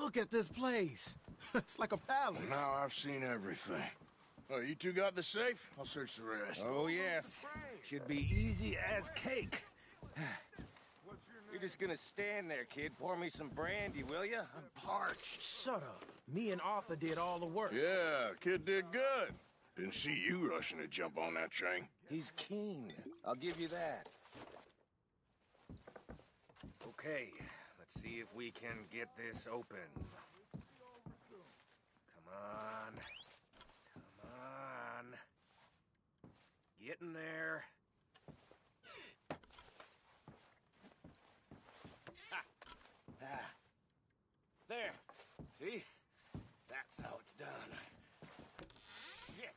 [SPEAKER 6] Look at this place. It's like a palace.
[SPEAKER 4] Now I've seen everything. Oh, you two got the safe? I'll search the rest.
[SPEAKER 3] Oh, yes. Should be easy as cake.
[SPEAKER 11] You're just gonna stand there, kid. Pour me some brandy, will ya? I'm parched.
[SPEAKER 6] Shut up. Me and Arthur did all the work.
[SPEAKER 4] Yeah, kid did good. Didn't see you rushing to jump on that train.
[SPEAKER 11] He's keen. I'll give you that.
[SPEAKER 3] Okay, let's see if we can get this open. Come on. Come on. Get in there. Ha! Ah. There. See? That's how it's done. Shit.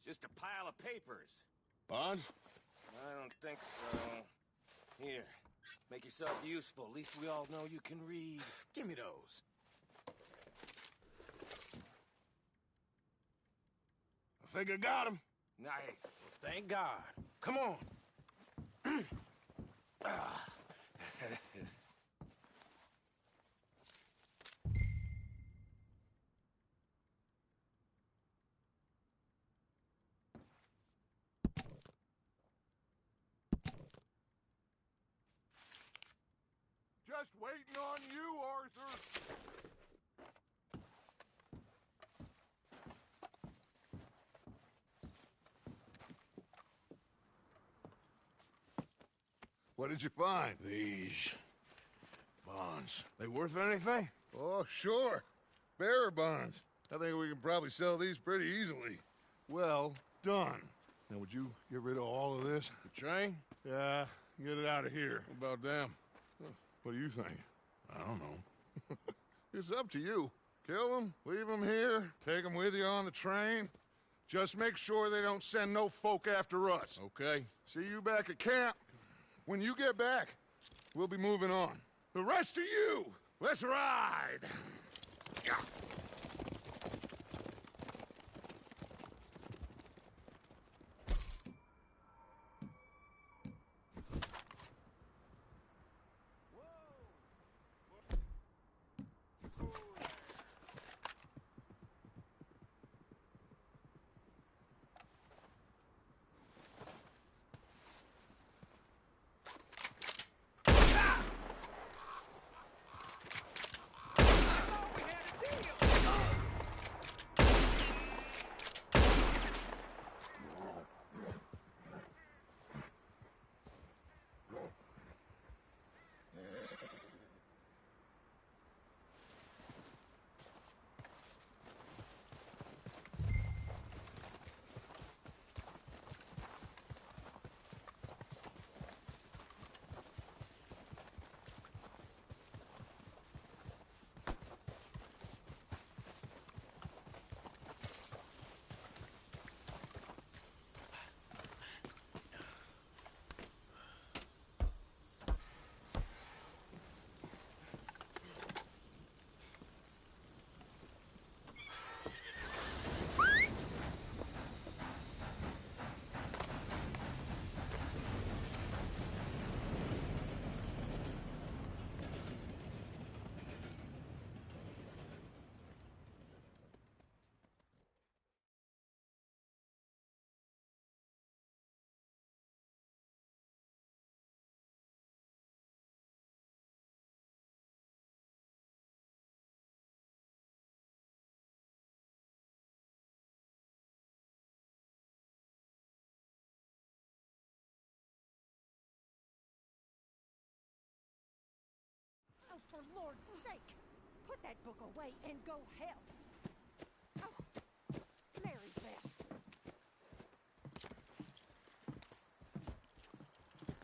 [SPEAKER 3] Just a pile of papers.
[SPEAKER 4] Bonds?
[SPEAKER 11] I don't think so. Here. Make yourself useful. At least we all know you can read.
[SPEAKER 6] Give me those.
[SPEAKER 4] I think I got him.
[SPEAKER 11] Nice.
[SPEAKER 6] Thank God.
[SPEAKER 4] Come on.
[SPEAKER 2] Just waiting on you, Arthur. What did you find?
[SPEAKER 4] These bonds. They worth anything?
[SPEAKER 2] Oh, sure. Bearer bonds. I think we can probably sell these pretty easily. Well done. Now, would you get rid of all of this?
[SPEAKER 4] The train?
[SPEAKER 2] Yeah, get it out of here.
[SPEAKER 4] What about them?
[SPEAKER 2] What do you think?
[SPEAKER 4] I don't know.
[SPEAKER 2] It's up to you. Kill them, leave them here, take them with you on the train. Just make sure they don't send no folk after us.
[SPEAKER 4] Okay.
[SPEAKER 2] See you back at camp. When you get back, we'll be moving on. The rest of you, let's ride!
[SPEAKER 12] that book away and go help. Oh, Mary Beth.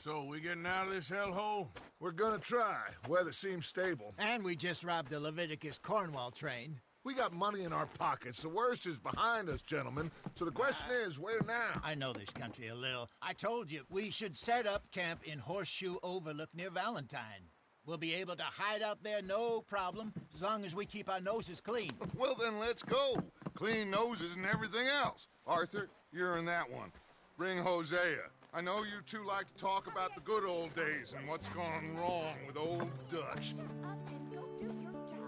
[SPEAKER 4] So, we getting out of this hellhole?
[SPEAKER 2] We're gonna try. Weather seems stable.
[SPEAKER 9] And we just robbed the Leviticus Cornwall train.
[SPEAKER 2] We got money in our pockets. The worst is behind us, gentlemen. So the question is, where now?
[SPEAKER 9] I know this country a little. I told you, we should set up camp in Horseshoe Overlook near Valentine. We'll be able to hide out there, no problem, as long as we keep our noses clean.
[SPEAKER 2] Well, then let's go. Clean noses and everything else. Arthur, you're in that one. Bring Hosea. I know you two like to talk about the good old days and what's gone wrong with old Dutch.
[SPEAKER 12] Shut up and go do your job.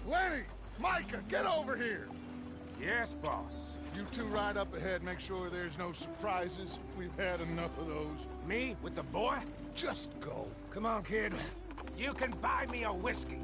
[SPEAKER 2] Lenny! Micah, get over here!
[SPEAKER 4] Yes, boss.
[SPEAKER 2] You two ride up ahead, make sure there's no surprises. We've had enough of those.
[SPEAKER 3] Me with the boy?
[SPEAKER 2] Just go.
[SPEAKER 3] Come on, kid. You can buy me a whiskey.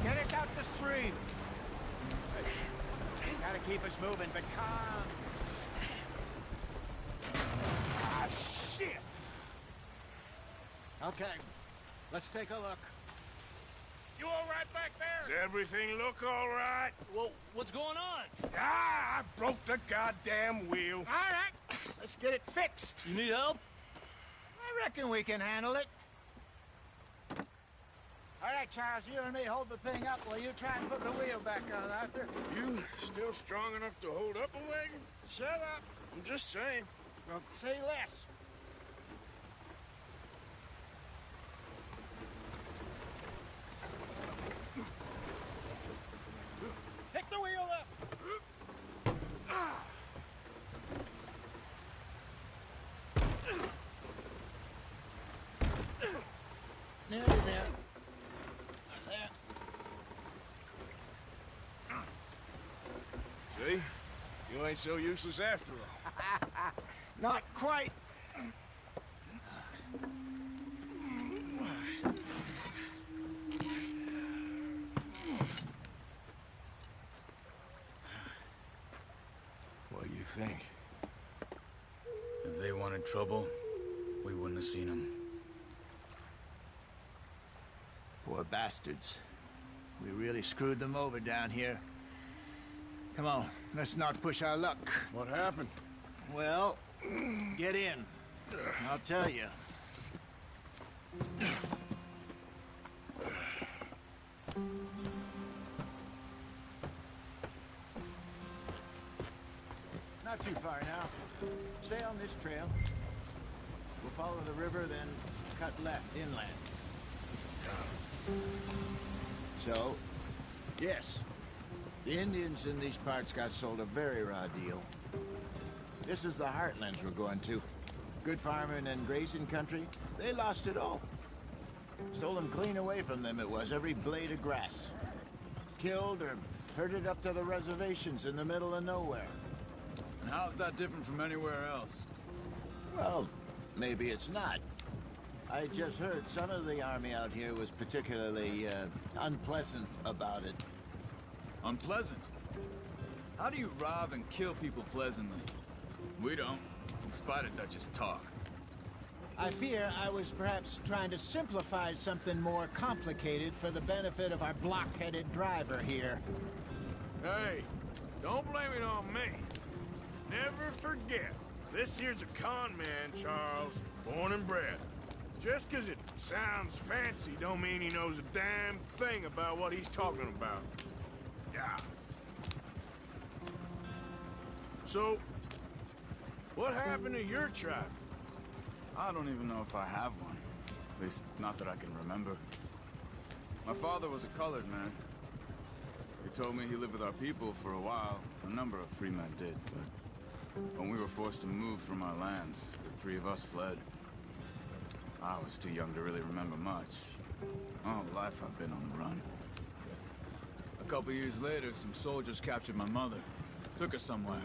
[SPEAKER 9] Get us out the stream. Gotta keep us moving, but calm.
[SPEAKER 3] Ah, shit!
[SPEAKER 9] Okay, let's take a look.
[SPEAKER 3] You all right back there?
[SPEAKER 4] Does everything look all right?
[SPEAKER 3] Well, what's going on?
[SPEAKER 4] Ah, I broke the goddamn wheel.
[SPEAKER 9] All right, let's get it fixed.
[SPEAKER 3] You need help?
[SPEAKER 9] I reckon we can handle it. All right, Charles, you and me hold the thing up while you try and put the wheel back on, Arthur.
[SPEAKER 4] You still strong enough to hold up a wagon?
[SPEAKER 9] Shut up.
[SPEAKER 4] I'm just saying.
[SPEAKER 9] Well, say less. Pick the wheel up. Nearly there. There.
[SPEAKER 4] See? You ain't so useless after all.
[SPEAKER 9] Not quite.
[SPEAKER 4] What do you think?
[SPEAKER 6] If they wanted trouble, we wouldn't have seen them.
[SPEAKER 9] Poor bastards. We really screwed them over down here. Come on, let's not push our luck.
[SPEAKER 4] What happened?
[SPEAKER 9] Well, get in. I'll tell you. Not too far now. Stay on this trail. We'll follow the river, then cut left inland. So, yes, the Indians in these parts got sold a very raw deal. This is the heartlands we're going to. Good farming and grazing country, they lost it all. Stolen clean away from them it was, every blade of grass. Killed or Herded up to the reservations in the middle of nowhere.
[SPEAKER 5] And how's that different from anywhere else?
[SPEAKER 9] Well, maybe it's not. I just heard some of the army out here was particularly, unpleasant about it.
[SPEAKER 5] Unpleasant? How do you rob and kill people pleasantly? We don't, in spite of Dutch's talk.
[SPEAKER 9] I fear I was perhaps trying to simplify something more complicated for the benefit of our block-headed driver here.
[SPEAKER 4] Hey, don't blame it on me. Never forget, this here's a con man, Charles, born and bred. Just 'cause it sounds fancy don't mean he knows a damn thing about what he's talking about. Yeah. So, what happened to your tribe?
[SPEAKER 5] I don't even know if I have one. At least, not that I can remember. My father was a colored man. He told me he lived with our people for a while. A number of free men did, but when we were forced to move from our lands, the three of us fled. I was too young to really remember much. All life I've been on the run. A couple years later, some soldiers captured my mother. Took her somewhere.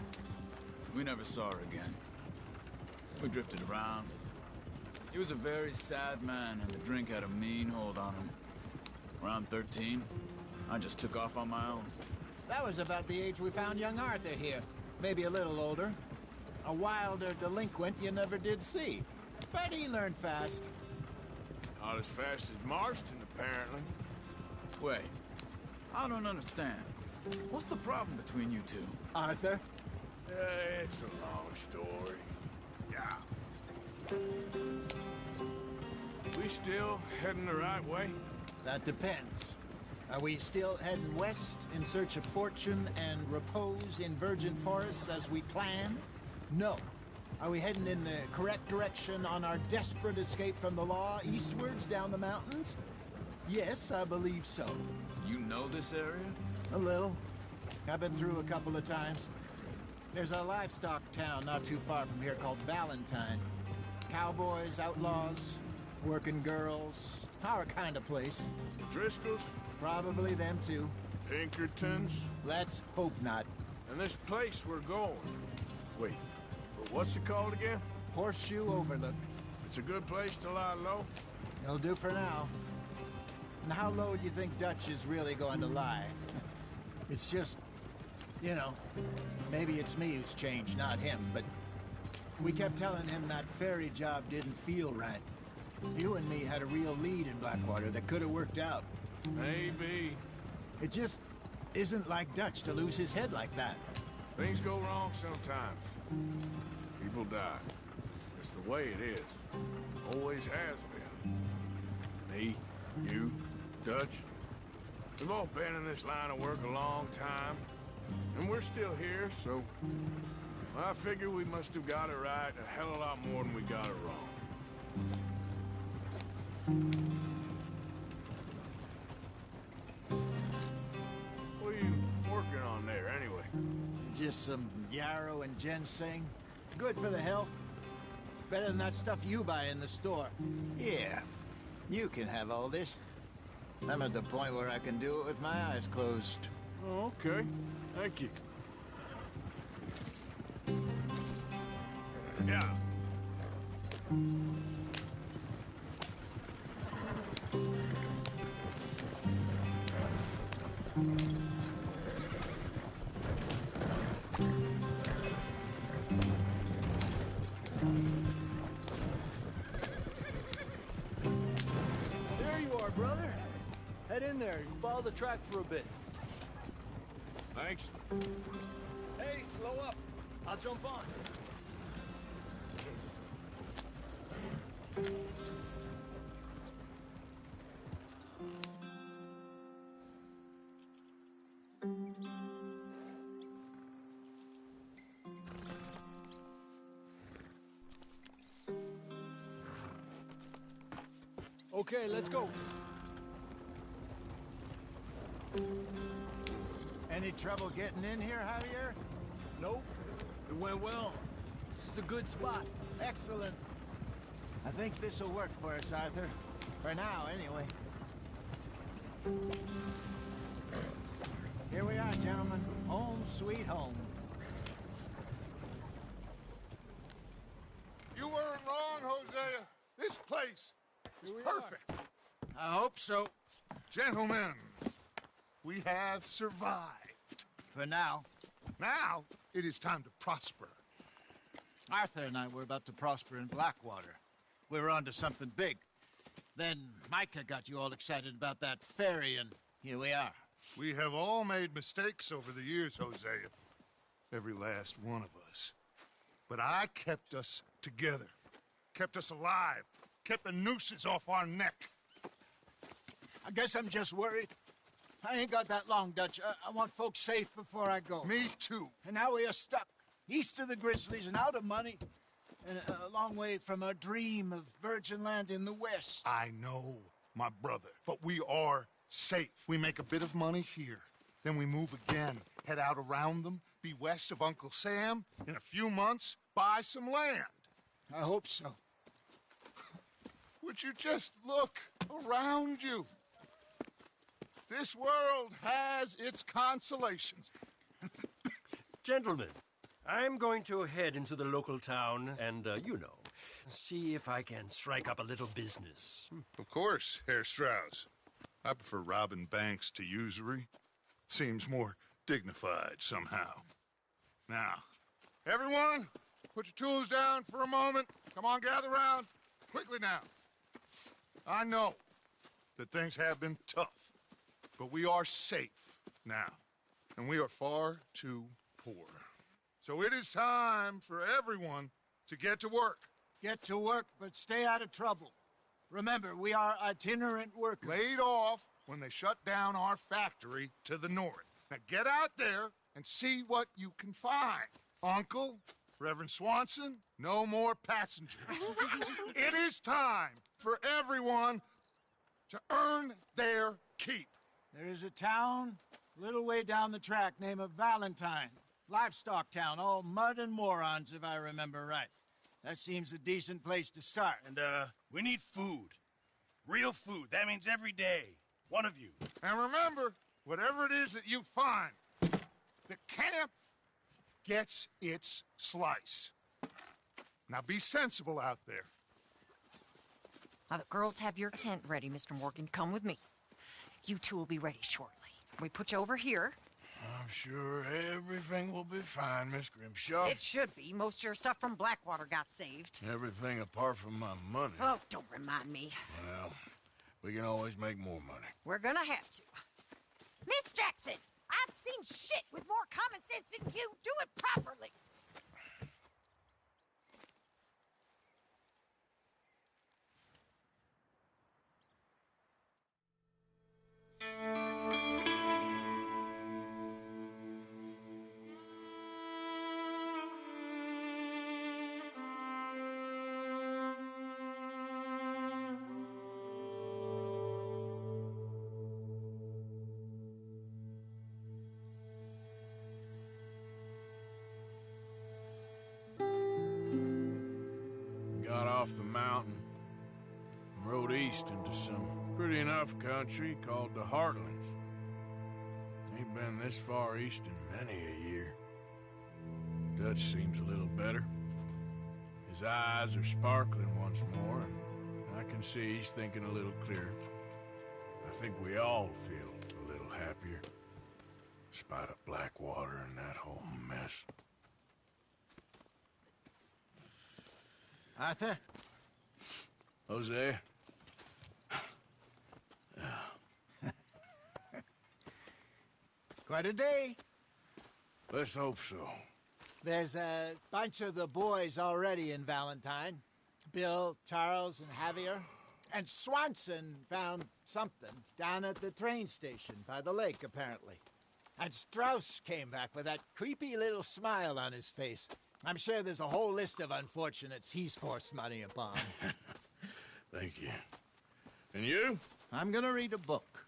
[SPEAKER 5] We never saw her again. We drifted around. He was a very sad man, and the drink had a mean hold on him. Around 13, I just took off on my own.
[SPEAKER 9] That was about the age we found young Arthur here. Maybe a little older. A wilder delinquent you never did see. But he learned fast.
[SPEAKER 4] Not as fast as Marston, apparently.
[SPEAKER 5] Wait, I don't understand. What's the problem between you two?
[SPEAKER 9] Arthur?
[SPEAKER 4] It's a long story. Yeah. We still heading the right way?
[SPEAKER 9] That depends. Are we still heading west in search of fortune and repose in virgin forests as we planned? No. Are we heading in the correct direction on our desperate escape from the law eastwards down the mountains? Yes, I believe so.
[SPEAKER 5] You know this area?
[SPEAKER 9] A little. I've been through a couple of times. There's a livestock town not too far from here called Valentine. Cowboys, outlaws, working girls, our kind of place.
[SPEAKER 4] Driscolls?
[SPEAKER 9] Probably them too.
[SPEAKER 4] Pinkertons?
[SPEAKER 9] Let's hope not.
[SPEAKER 4] And this place we're going. Wait, but what's it called again?
[SPEAKER 9] Horseshoe Overlook.
[SPEAKER 4] It's a good place to lie low?
[SPEAKER 9] It'll do for now. And how low do you think Dutch is really going to lie? It's just, you know, maybe it's me who's changed, not him, but we kept telling him that ferry job didn't feel right. You and me had a real lead in Blackwater that could have worked out.
[SPEAKER 4] Maybe.
[SPEAKER 9] It just isn't like Dutch to lose his head like that.
[SPEAKER 4] Things go wrong sometimes. People die. It's the way it is. Always has been. Me, you, Dutch. We've all been in this line of work a long time. And we're still here, so I figure we must have got it right a hell of a lot more than we got it wrong. What are you working on there, anyway?
[SPEAKER 9] Just some yarrow and ginseng. Good for the health. Better than that stuff you buy in the store. Yeah, you can have all this. I'm at the point where I can do it with my eyes closed.
[SPEAKER 4] Oh, okay. Thank you. Yeah.
[SPEAKER 13] There you are, brother. Head in there and follow the track for a bit.
[SPEAKER 4] Thanks.
[SPEAKER 13] Hey, slow up. I'll jump on. Okay, let's go.
[SPEAKER 9] Any trouble getting in here, Javier?
[SPEAKER 13] Nope. It went well. This is a good spot.
[SPEAKER 9] Excellent. I think this will work for us, Arthur. For now, anyway. Here we are, John. sweet home.
[SPEAKER 2] You weren't wrong, Hosea. This place is perfect.
[SPEAKER 9] I hope so.
[SPEAKER 2] Gentlemen, we have survived.
[SPEAKER 9] For now.
[SPEAKER 2] Now, it is time to prosper.
[SPEAKER 9] Arthur and I were about to prosper in Blackwater. We were on to something big. Then Micah got you all excited about that ferry, and here we are.
[SPEAKER 2] We have all made mistakes over the years, Hosea. Every last one of us. But I kept us together. Kept us alive. Kept the nooses off our neck.
[SPEAKER 9] I guess I'm just worried. I ain't got that long, Dutch. I want folks safe before I go.
[SPEAKER 2] Me too.
[SPEAKER 9] And now we are stuck. East of the Grizzlies and out of money. And a long way from our dream of virgin land in the west.
[SPEAKER 2] I know, my brother. But we are safe. We make a bit of money here. Then we move again. Head out around them. Be west of Uncle Sam. In a few months, buy some land.
[SPEAKER 9] I hope so.
[SPEAKER 2] Would you just look around you? This world has its consolations.
[SPEAKER 3] Gentlemen, I'm going to head into the local town and, see if I can strike up a little business.
[SPEAKER 2] Of course, Herr Strauss. I prefer robbing banks to usury. Seems more dignified somehow. Now, everyone, put your tools down for a moment. Come on, gather round. Quickly now. I know that things have been tough, but we are safe now, and we are far too poor. So it is time for everyone to get to work.
[SPEAKER 9] Get to work, but stay out of trouble. Remember, we are itinerant workers.
[SPEAKER 2] Laid off when they shut down our factory to the north. Now get out there and see what you can find. Uncle, Reverend Swanson, no more passengers. It is time for everyone to earn their keep.
[SPEAKER 9] There is a town a little way down the track named Valentine. Livestock town, all mud and morons, if I remember right. That seems a decent place to start.
[SPEAKER 1] And, we need food. Real food. That means every day. One of you.
[SPEAKER 2] And remember, whatever it is that you find, the camp gets its slice. Now be sensible out there.
[SPEAKER 14] Now, the girls have your tent ready, Mr. Morgan. Come with me. You two will be ready shortly. We put you over here.
[SPEAKER 4] I'm sure everything will be fine, Miss Grimshaw.
[SPEAKER 14] It should be. Most of your stuff from Blackwater got saved.
[SPEAKER 4] Everything apart from my money.
[SPEAKER 14] Oh, don't remind me.
[SPEAKER 4] Well, we can always make more money.
[SPEAKER 14] We're gonna have to. Miss Jackson, I've seen shit with more common sense than you. Do it properly.
[SPEAKER 4] Got off the mountain and rode east into some pretty enough country called the Heartlands. Ain't been this far east in many a year. Dutch seems a little better. His eyes are sparkling once more, and I can see he's thinking a little clearer. I think we all feel a little happier, despite of Blackwater and that whole mess.
[SPEAKER 9] Arthur?
[SPEAKER 4] Jose?
[SPEAKER 9] Quite a day.
[SPEAKER 4] Let's hope so.
[SPEAKER 9] There's a bunch of the boys already in Valentine. Bill, Charles, and Javier. And Swanson found something down at the train station by the lake, apparently. And Strauss came back with that creepy little smile on his face. I'm sure there's a whole list of unfortunates he's forced money upon.
[SPEAKER 4] Thank you. And you?
[SPEAKER 9] I'm gonna read a book.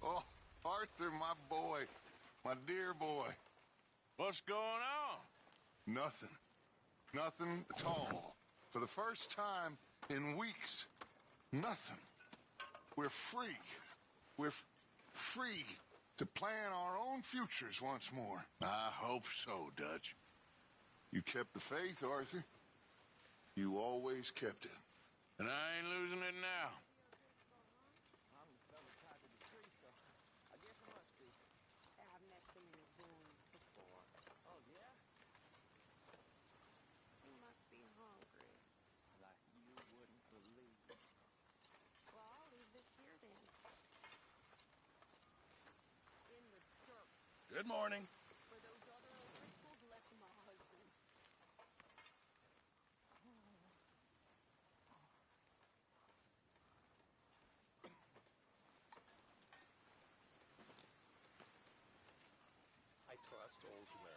[SPEAKER 2] Oh, Arthur, my boy. My dear boy.
[SPEAKER 4] What's going on?
[SPEAKER 2] Nothing. Nothing at all. For the first time in weeks. Nothing. We're free. We're free to plan our own futures once more.
[SPEAKER 4] I hope so, Dutch.
[SPEAKER 2] You kept the faith, Arthur. You always kept it.
[SPEAKER 4] And I ain't losing it now.
[SPEAKER 12] I've met so many boys before.
[SPEAKER 13] Oh, yeah?
[SPEAKER 12] You must be hungry.
[SPEAKER 13] Like you wouldn't believe.
[SPEAKER 12] Well, I'll leave this here then. In the dirt.
[SPEAKER 1] Good morning.
[SPEAKER 12] For those other O'Driscolls left my husband.
[SPEAKER 3] I trust all's well.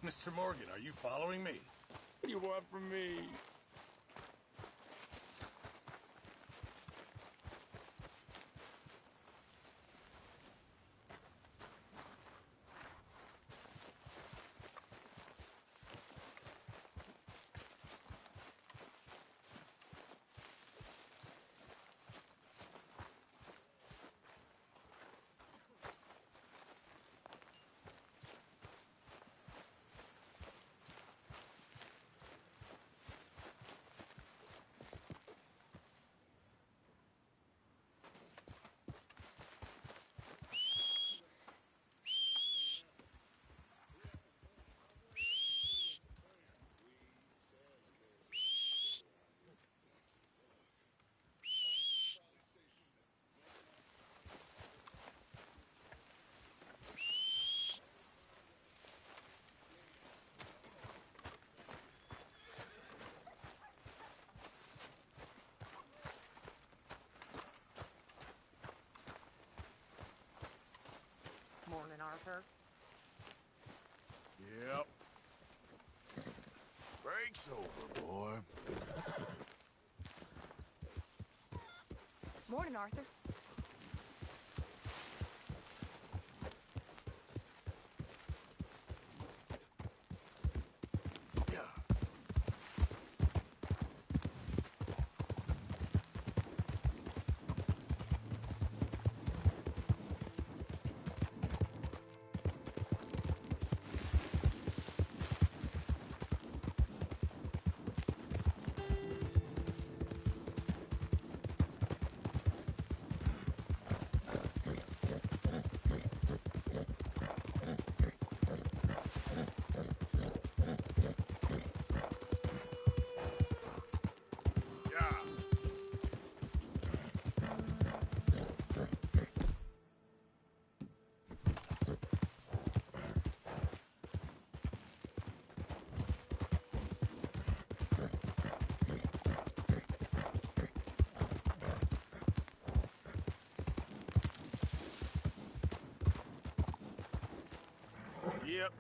[SPEAKER 1] Mr. Morgan, are you following me?
[SPEAKER 4] What do you want from me?
[SPEAKER 14] Morning, Arthur.
[SPEAKER 4] Yep. Break's over, boy.
[SPEAKER 8] Morning, Arthur.
[SPEAKER 4] Yep.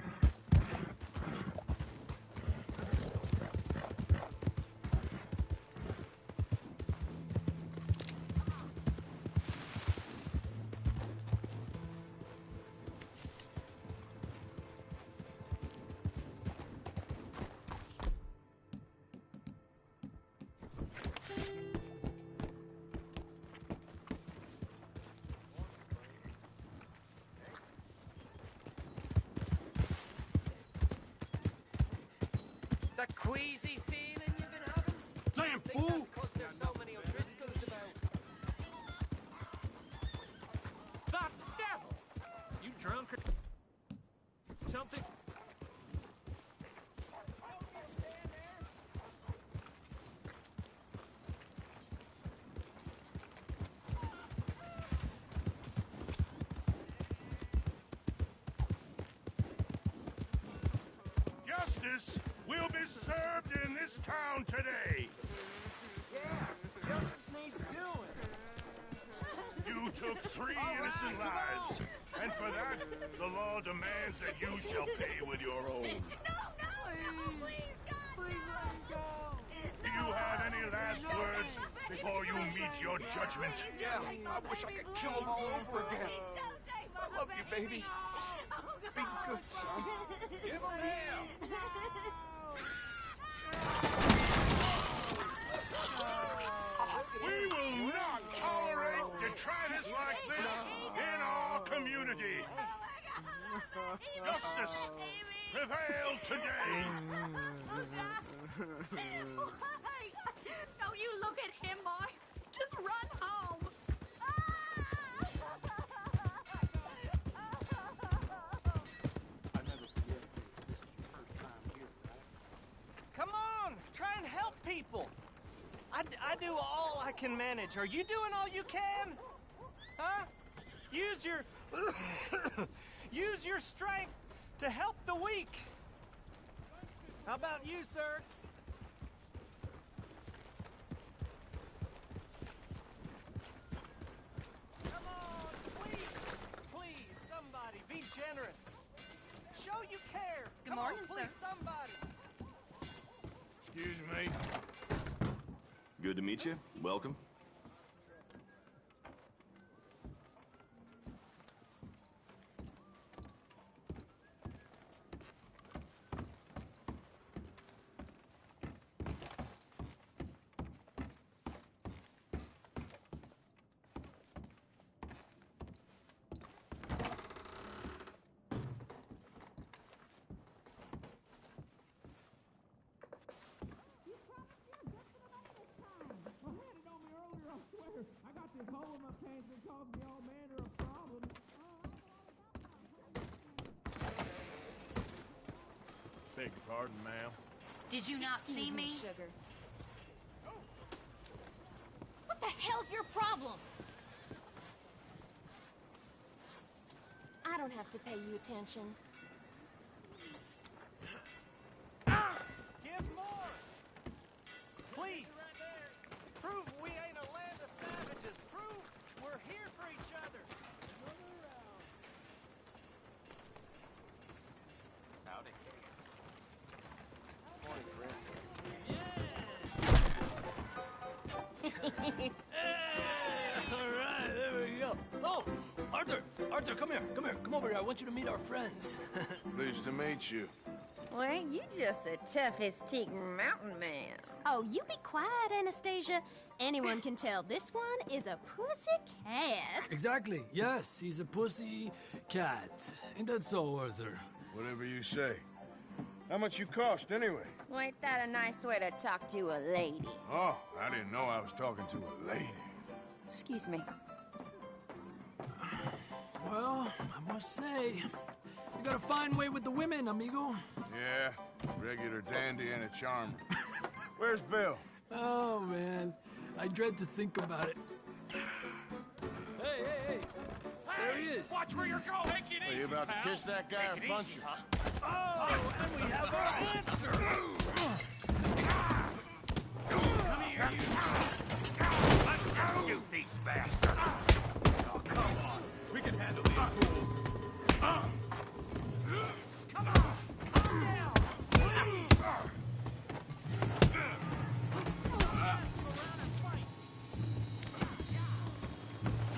[SPEAKER 11] That queasy feeling you've been having?
[SPEAKER 7] Damn
[SPEAKER 11] Think
[SPEAKER 7] fool!
[SPEAKER 11] that's 'cause there's so many O'Driscolls about.
[SPEAKER 7] The devil! You drunk or something?
[SPEAKER 1] Justice will be served in this town today.
[SPEAKER 11] Yeah, justice needs doing.
[SPEAKER 1] You took 3 innocent lives, and for that, the law demands that you shall pay with your own.
[SPEAKER 12] Please, God,
[SPEAKER 11] Please let him go.
[SPEAKER 1] Do you have any last words before you meet your judgment?
[SPEAKER 11] Yeah, I wish I could kill him all over again. I love you, baby. Be good, son. Give him hell.
[SPEAKER 1] We will not tolerate detritus like this in our community. Justice prevail today.
[SPEAKER 12] Don't you look at him, boy. Just run home.
[SPEAKER 11] Come on, try and help people. I do all I can manage. Are you doing all you can? Huh? Use your use your strength to help the weak. How about you, sir? Come on, please, somebody, be generous. Show you care.
[SPEAKER 8] Good
[SPEAKER 11] Come
[SPEAKER 8] morning,
[SPEAKER 11] on, please,
[SPEAKER 8] sir.
[SPEAKER 11] somebody.
[SPEAKER 4] Excuse me.
[SPEAKER 15] Good to meet you. Welcome.
[SPEAKER 10] I got this hole in my pants that caused me all manner of problems.
[SPEAKER 4] Beg your pardon, ma'am.
[SPEAKER 8] Did you not see me?
[SPEAKER 12] Sugar.
[SPEAKER 8] What the hell's your problem?
[SPEAKER 12] I don't have to pay you attention.
[SPEAKER 11] Give more! Please! Prove we ain't a land of savages. Prove we're here for each other. Howdy. Morning, friend.
[SPEAKER 13] All right, there we go. Oh, Arthur, come here. Come over here. I want you to meet our friends.
[SPEAKER 4] Pleased to meet you.
[SPEAKER 16] Well, ain't you just a tough-as-teak mountain man?
[SPEAKER 17] Oh, you be quiet, Anastasia. Anyone can tell this one is a pussy cat.
[SPEAKER 13] Exactly. Yes, he's a pussy cat. Ain't that so, Arthur?
[SPEAKER 4] Whatever you say. How much you cost, anyway?
[SPEAKER 16] Well, ain't that a nice way to talk to a lady?
[SPEAKER 4] Oh, I didn't know I was talking to a lady.
[SPEAKER 16] Excuse me.
[SPEAKER 13] Well, I must say, you got a fine way with the women, amigo.
[SPEAKER 4] Yeah, regular dandy and a charmer. Where's Bill?
[SPEAKER 13] Oh, man. I dread to think about it. Hey! There he is.
[SPEAKER 10] Watch where you're going. Take it
[SPEAKER 4] Are you about to kiss that guy or punch him?
[SPEAKER 13] Oh, and we have our answer.
[SPEAKER 10] Come here, you. Let's shoot these bastards.
[SPEAKER 4] Oh, come on. We can handle these fools.
[SPEAKER 10] Come on. Calm down.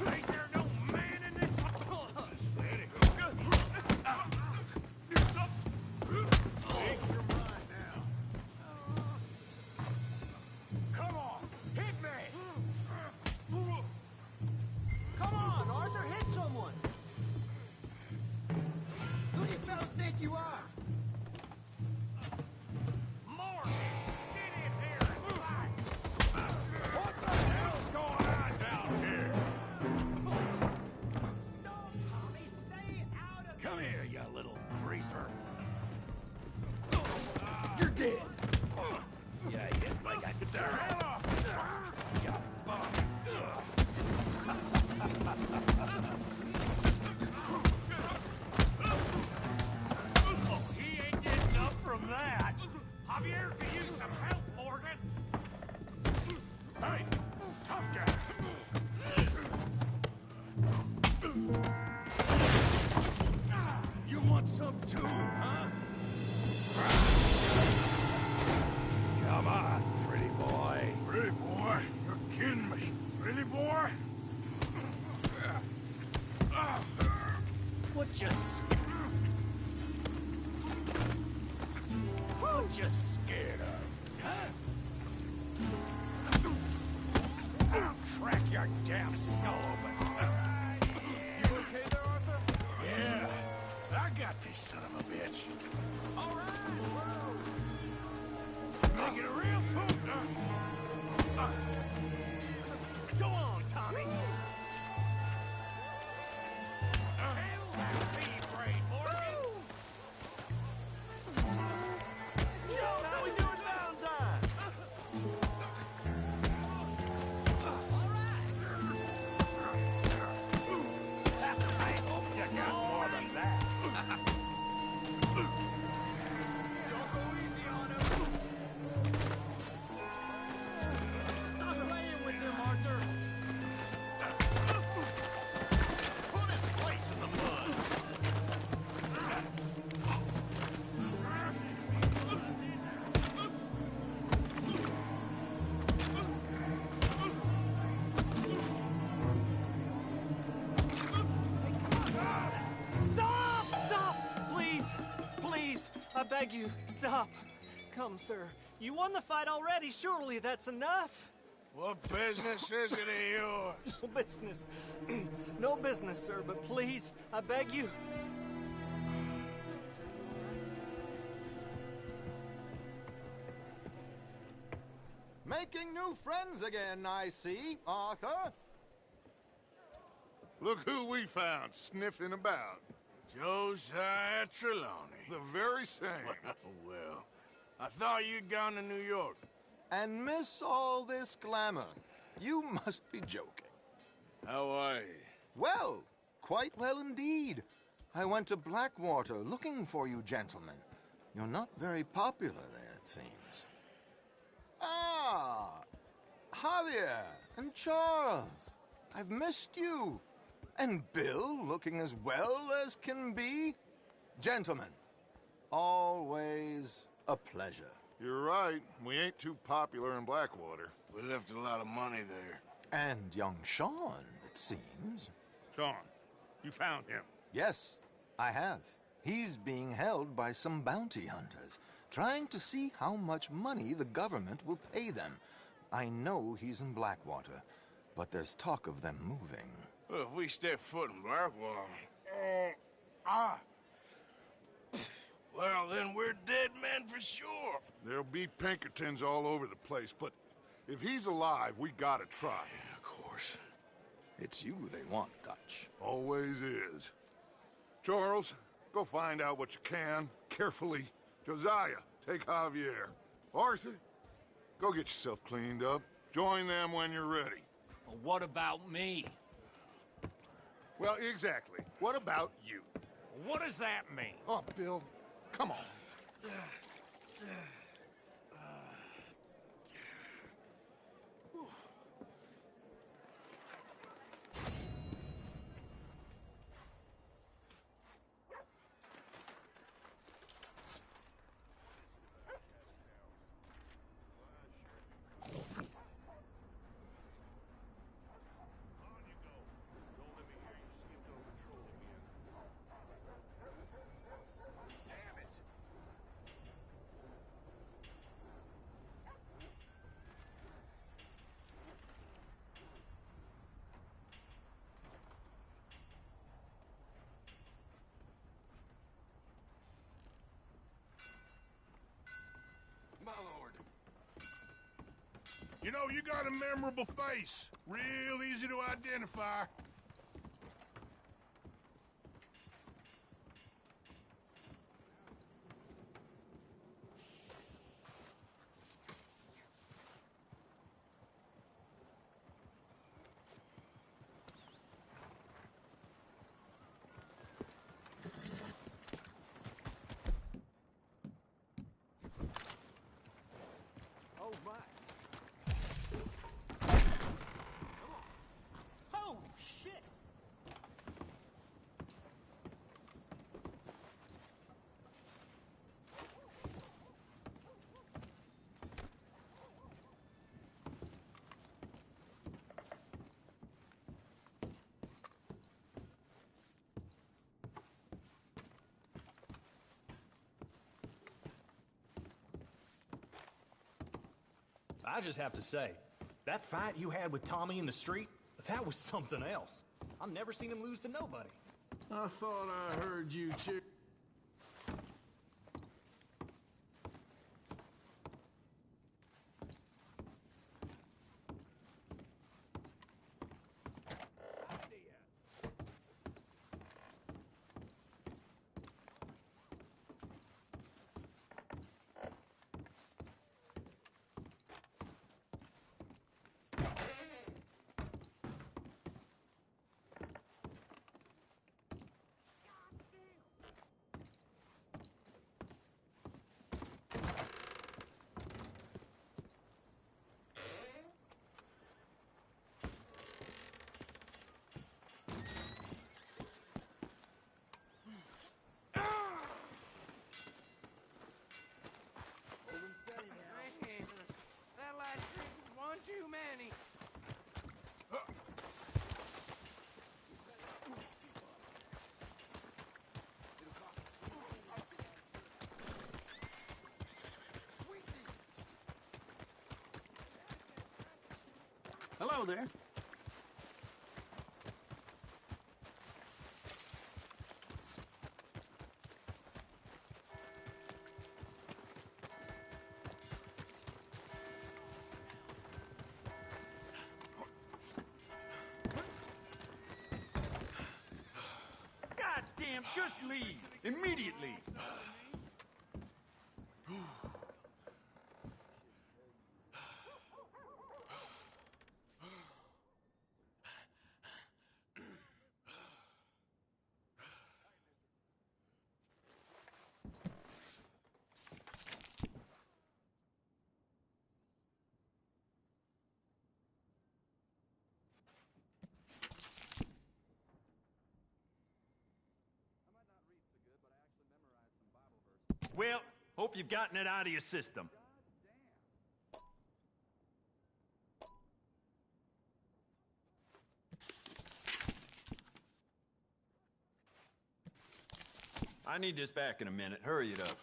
[SPEAKER 10] Ain't there no man in this?
[SPEAKER 4] Make your mind now.
[SPEAKER 11] Come on, hit me! Come on, Arthur, hit someone!
[SPEAKER 10] Who do you fellas think you are?
[SPEAKER 11] Morgan, get in here and fight!
[SPEAKER 4] What the hell's going on down here?
[SPEAKER 11] No, Tommy, stay out of
[SPEAKER 10] Come here, you little greaser.
[SPEAKER 11] You're dead!
[SPEAKER 10] Yeah, hit like I could turn.
[SPEAKER 4] Hell off!
[SPEAKER 10] You bum.
[SPEAKER 11] Oh, he ain't getting up from that!
[SPEAKER 4] What you scared of? Huh? I'll crack your damn skull open. You okay there, Arthur? Yeah, I got this son of a bitch. All right, making a real fool. Go on, Tommy. Hell, that pea-brain, Morgan. Joe, how we doing, Valentine? I hope you got more than that. Don't go easy on him. Stop playing with him, Arthur. Put his place in the mud.
[SPEAKER 11] Stop! Stop! Please! Please! I beg you, stop. Come, sir. You won the fight already. Surely that's enough.
[SPEAKER 4] What business is it of yours?
[SPEAKER 11] No business. No business, sir, but please, I beg you.
[SPEAKER 18] Making new friends again, I see, Arthur.
[SPEAKER 2] Look who we found sniffing about.
[SPEAKER 4] Josiah Trelawney.
[SPEAKER 2] The very same.
[SPEAKER 4] Well, I thought you'd gone to New York.
[SPEAKER 18] And miss all this glamour. You must be joking.
[SPEAKER 4] How are you?
[SPEAKER 18] Well, quite well indeed. I went to Blackwater looking for you gentlemen. You're not very popular there, it seems. Ah, Javier and Charles. I've missed you. And Bill looking as well as can be. Gentlemen, always a pleasure.
[SPEAKER 2] You're right. We ain't too popular in Blackwater.
[SPEAKER 4] We left a lot of money there.
[SPEAKER 18] And young Sean, it seems.
[SPEAKER 2] Sean, you found him?
[SPEAKER 18] Yes, I have. He's being held by some bounty hunters, trying to see how much money the government will pay them. I know he's in Blackwater, but there's talk of them moving.
[SPEAKER 4] Well, if we step foot in Blackwater... Well, then we're dead men for sure.
[SPEAKER 2] There'll be Pinkertons all over the place, but if he's alive, we gotta try.
[SPEAKER 4] Yeah, of course.
[SPEAKER 18] It's you they want, Dutch.
[SPEAKER 2] Always is. Charles, go find out what you can, carefully. Josiah, take Javier. Arthur, go get yourself cleaned up. Join them when you're ready.
[SPEAKER 7] Well, what about me?
[SPEAKER 2] Well, exactly. What about you?
[SPEAKER 7] What does that mean?
[SPEAKER 2] Oh, Bill, come on.
[SPEAKER 4] My lord.
[SPEAKER 2] You know, you got a memorable face. Real easy to identify.
[SPEAKER 11] Oh, my. Oh, shit!
[SPEAKER 19] I just have to say, that fight you had with Tommy in the street, that was something else. I've never seen him lose to nobody.
[SPEAKER 4] I thought I heard you chick.
[SPEAKER 11] That last drink was one too many.
[SPEAKER 7] Hello there.
[SPEAKER 13] God damn, just leave! Immediately! Well, hope you've gotten it out of your system. I need this back in a minute. Hurry it up.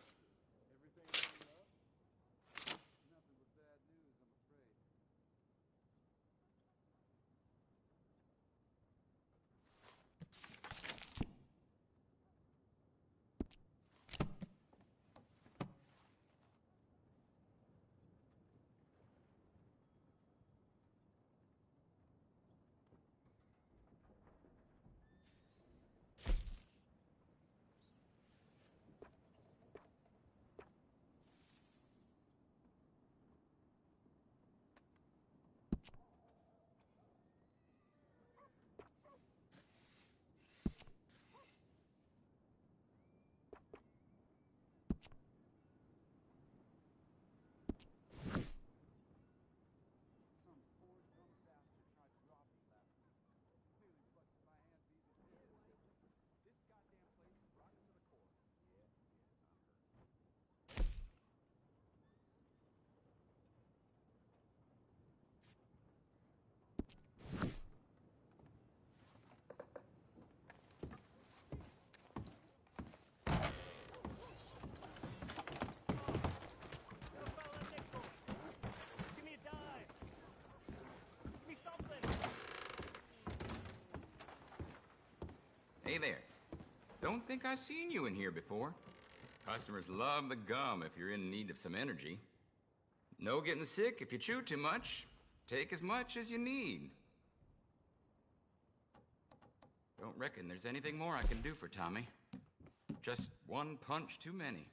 [SPEAKER 20] Hey there. Don't think I've seen you in here before. Customers love the gum if you're in need of some energy. No getting sick if you chew too much. Take as much as you need. Don't reckon there's anything more I can do for Tommy. Just one punch too many.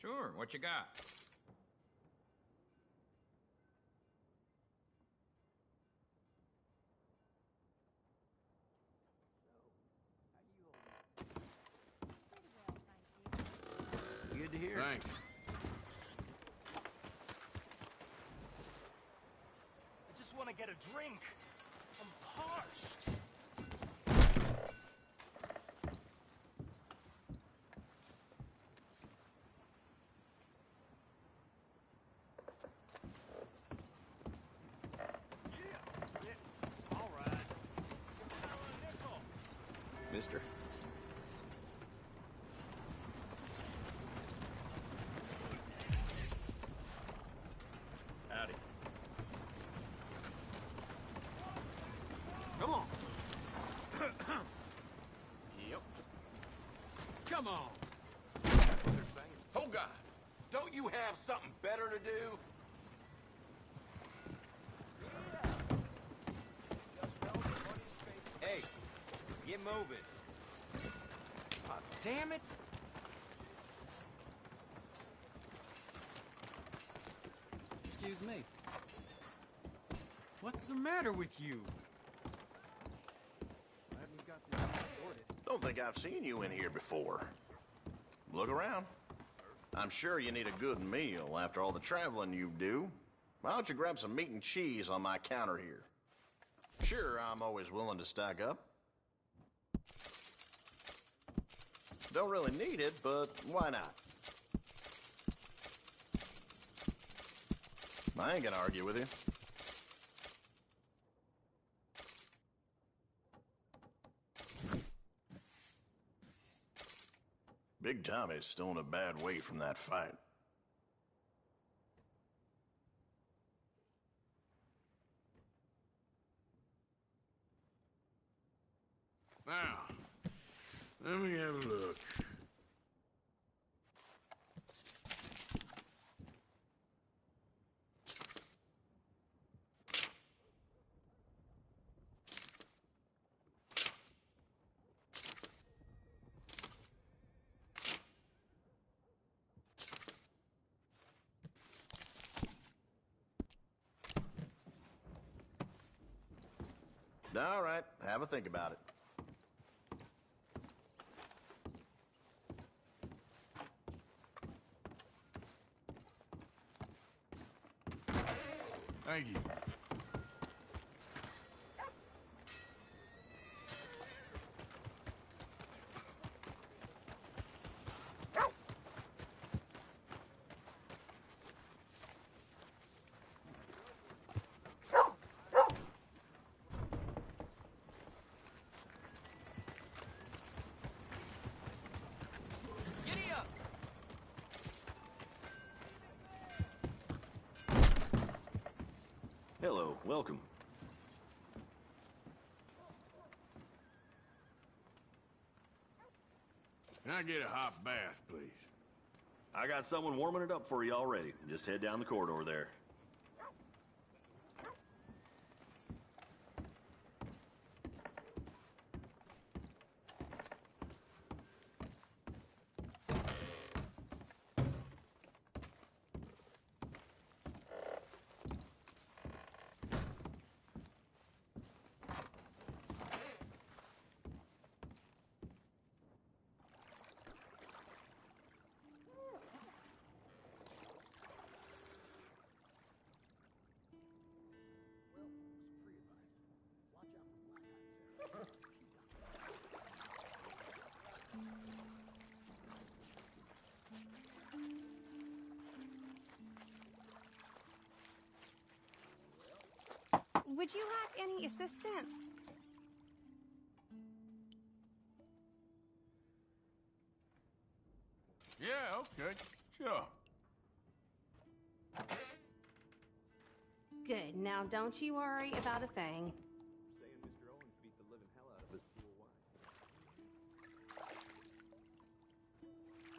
[SPEAKER 20] Sure, what you got?
[SPEAKER 7] Good to hear.
[SPEAKER 4] Thanks.
[SPEAKER 11] I just want to get a drink. I'm parched.
[SPEAKER 15] mister.
[SPEAKER 1] Howdy.
[SPEAKER 7] Come on. Yep. Come on. Oh, God. Don't you have something better to do?
[SPEAKER 11] Hey, get moving. Damn it!
[SPEAKER 21] Excuse me. What's the matter with you? Glad we've got this sorted.
[SPEAKER 22] Don't think I've seen you in here before. Look around. I'm sure you need a good meal after all the traveling you do. Why don't you grab some meat and cheese on my counter here? Sure, I'm always willing to stack up. Don't really need it, but why not? I ain't gonna argue with you. Big Tommy's still in a bad way from that fight.
[SPEAKER 4] Now, let me have a look.
[SPEAKER 22] All right, have a think about it.
[SPEAKER 4] Thank you.
[SPEAKER 11] Giddy up!
[SPEAKER 15] Hello, welcome.
[SPEAKER 4] Can I get a hot bath, please?
[SPEAKER 15] I got someone warming it up for you already. Just head down the corridor there.
[SPEAKER 23] Would you like any assistance?
[SPEAKER 4] Yeah, okay, sure.
[SPEAKER 23] Good. Now, don't you worry about a thing.
[SPEAKER 19] Saying Mr. Owens beat the living hell out of his poor wife.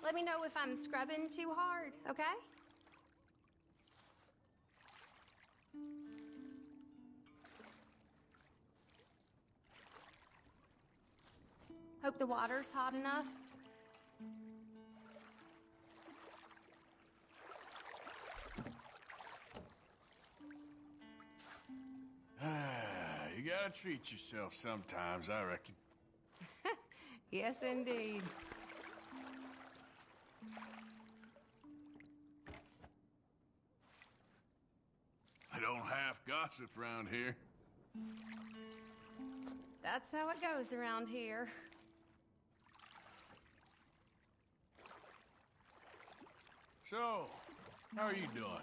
[SPEAKER 23] Let me know if I'm scrubbing too hard, okay? Hope the water's hot enough.
[SPEAKER 4] You gotta treat yourself sometimes, I reckon.
[SPEAKER 23] Yes, indeed.
[SPEAKER 4] I don't half gossip around here.
[SPEAKER 23] That's how it goes around here.
[SPEAKER 4] So, how are you doing?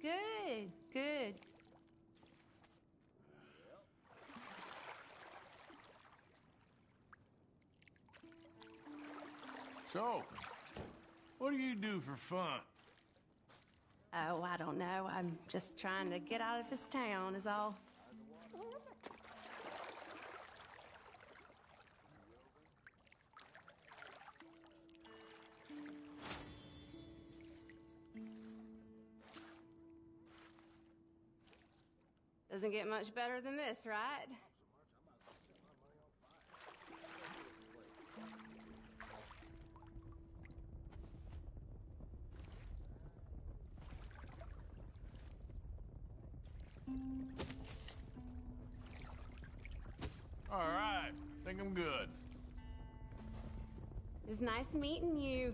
[SPEAKER 23] Good, good.
[SPEAKER 4] So, what do you do for fun?
[SPEAKER 23] Oh, I don't know. I'm just trying to get out of this town, is all. Doesn't get much better than this, right?
[SPEAKER 4] All right, I think I'm good.
[SPEAKER 23] It was nice meeting you.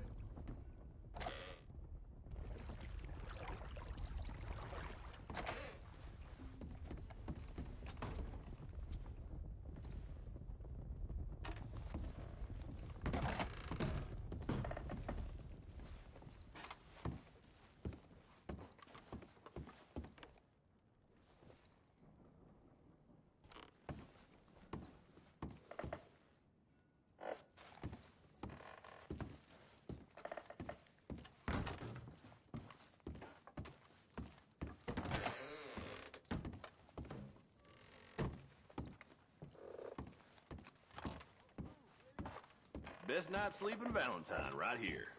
[SPEAKER 15] Best night sleeping Valentine right here.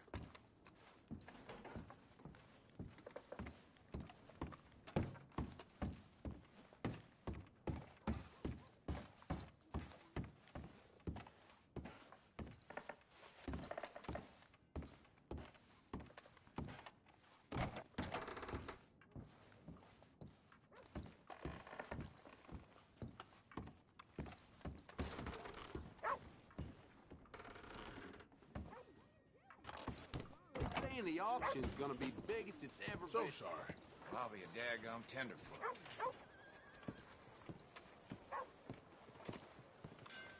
[SPEAKER 7] Saying the auction's gonna be the biggest it's ever
[SPEAKER 4] So
[SPEAKER 7] been.
[SPEAKER 4] sorry.
[SPEAKER 7] I'll be a daggum tenderfoot.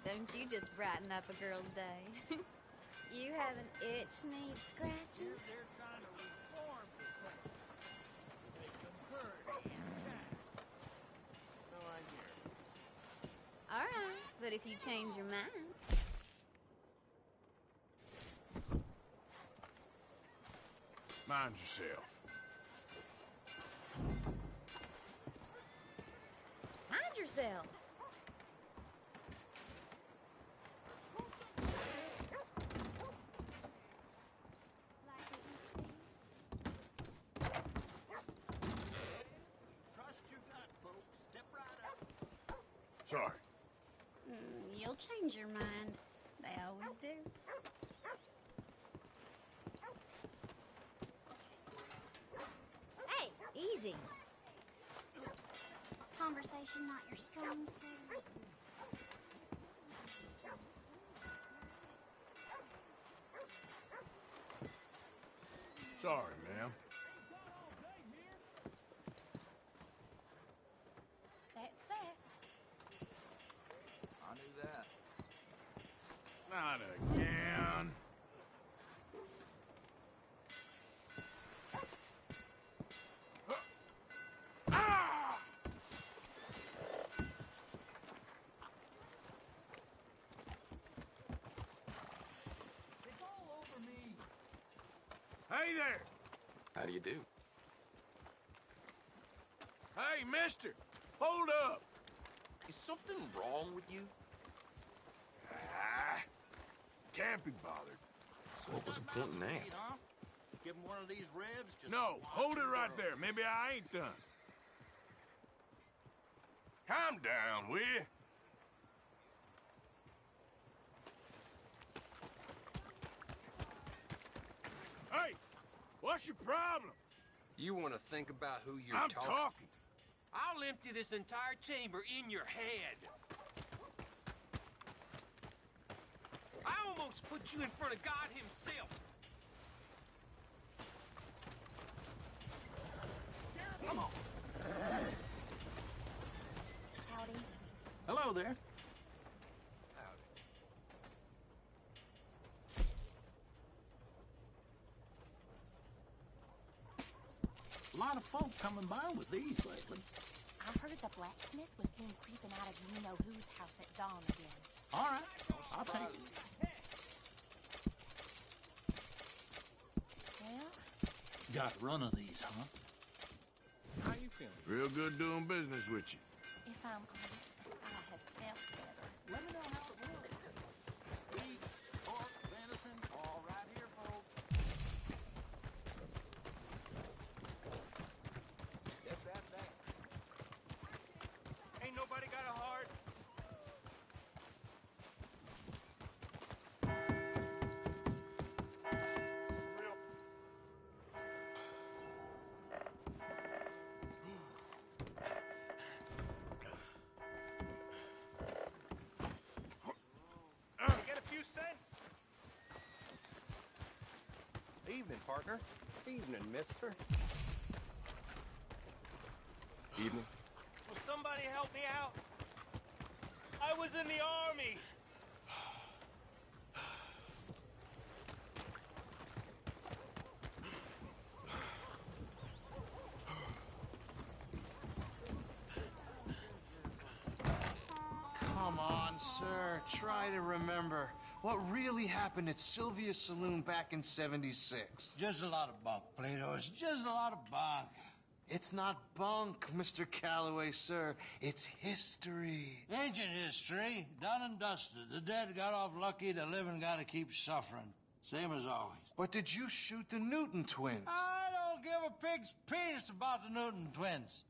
[SPEAKER 8] Don't you just brighten up a girl's day. You have an itch needs scratching?
[SPEAKER 10] They're trying to reform the place. Make them pretty and fat. So I hear.
[SPEAKER 8] All right, but if you change your mind...
[SPEAKER 4] Mind yourself.
[SPEAKER 8] Mind yourself.
[SPEAKER 10] Trust your gut, folks. Step right up.
[SPEAKER 4] Sorry.
[SPEAKER 8] You'll change your mind. They always do. Hey, easy. Conversation not your strong suit.
[SPEAKER 4] Sorry, ma'am.
[SPEAKER 8] That's that.
[SPEAKER 7] I knew that.
[SPEAKER 4] Not again. Ah!
[SPEAKER 7] It's all over me.
[SPEAKER 4] Hey there!
[SPEAKER 7] How do you do?
[SPEAKER 4] Hey, mister! Hold up!
[SPEAKER 7] Is something wrong with you?
[SPEAKER 4] Ah, can't be bothered.
[SPEAKER 7] So what was the point in that?
[SPEAKER 10] Huh? Give him one of these ribs. Just
[SPEAKER 4] No, hold it right there. Maybe I ain't done. Calm down, will you? Hey, what's your problem?
[SPEAKER 11] You want to think about who you're
[SPEAKER 4] I'm talking.
[SPEAKER 11] I'll empty this entire chamber in your head. I almost put you in front of God himself.
[SPEAKER 10] come on.
[SPEAKER 8] Howdy.
[SPEAKER 13] Hello there. A lot of folk coming by with these lately.
[SPEAKER 5] I heard the blacksmith was seen creeping out of you-know-whose house at dawn again.
[SPEAKER 13] All right, I'll take it. Got run of these, huh?
[SPEAKER 4] How you feeling? Real good doing business with you.
[SPEAKER 5] If I'm honest, I have felt better.
[SPEAKER 21] Let me know how it works. Beef, pork, venison, all right here, folks.
[SPEAKER 11] Yes, that. Ain't nobody got a heart. Get a few cents.
[SPEAKER 3] Evening, partner. Evening, mister. Evening.
[SPEAKER 11] Will somebody help me out? I was in the army.
[SPEAKER 6] Come on, sir. Try to remember. What really happened at Sylvia's Saloon back in '76?
[SPEAKER 9] Just a lot of bunk, Plato. It's just a lot of bunk.
[SPEAKER 6] It's not bunk, Mr. Calloway, sir. It's history.
[SPEAKER 9] Ancient history, done and dusted. The dead got off lucky, the living gotta keep suffering. Same as always.
[SPEAKER 6] But did you shoot the Newton twins?
[SPEAKER 9] I don't give a pig's penis about the Newton twins.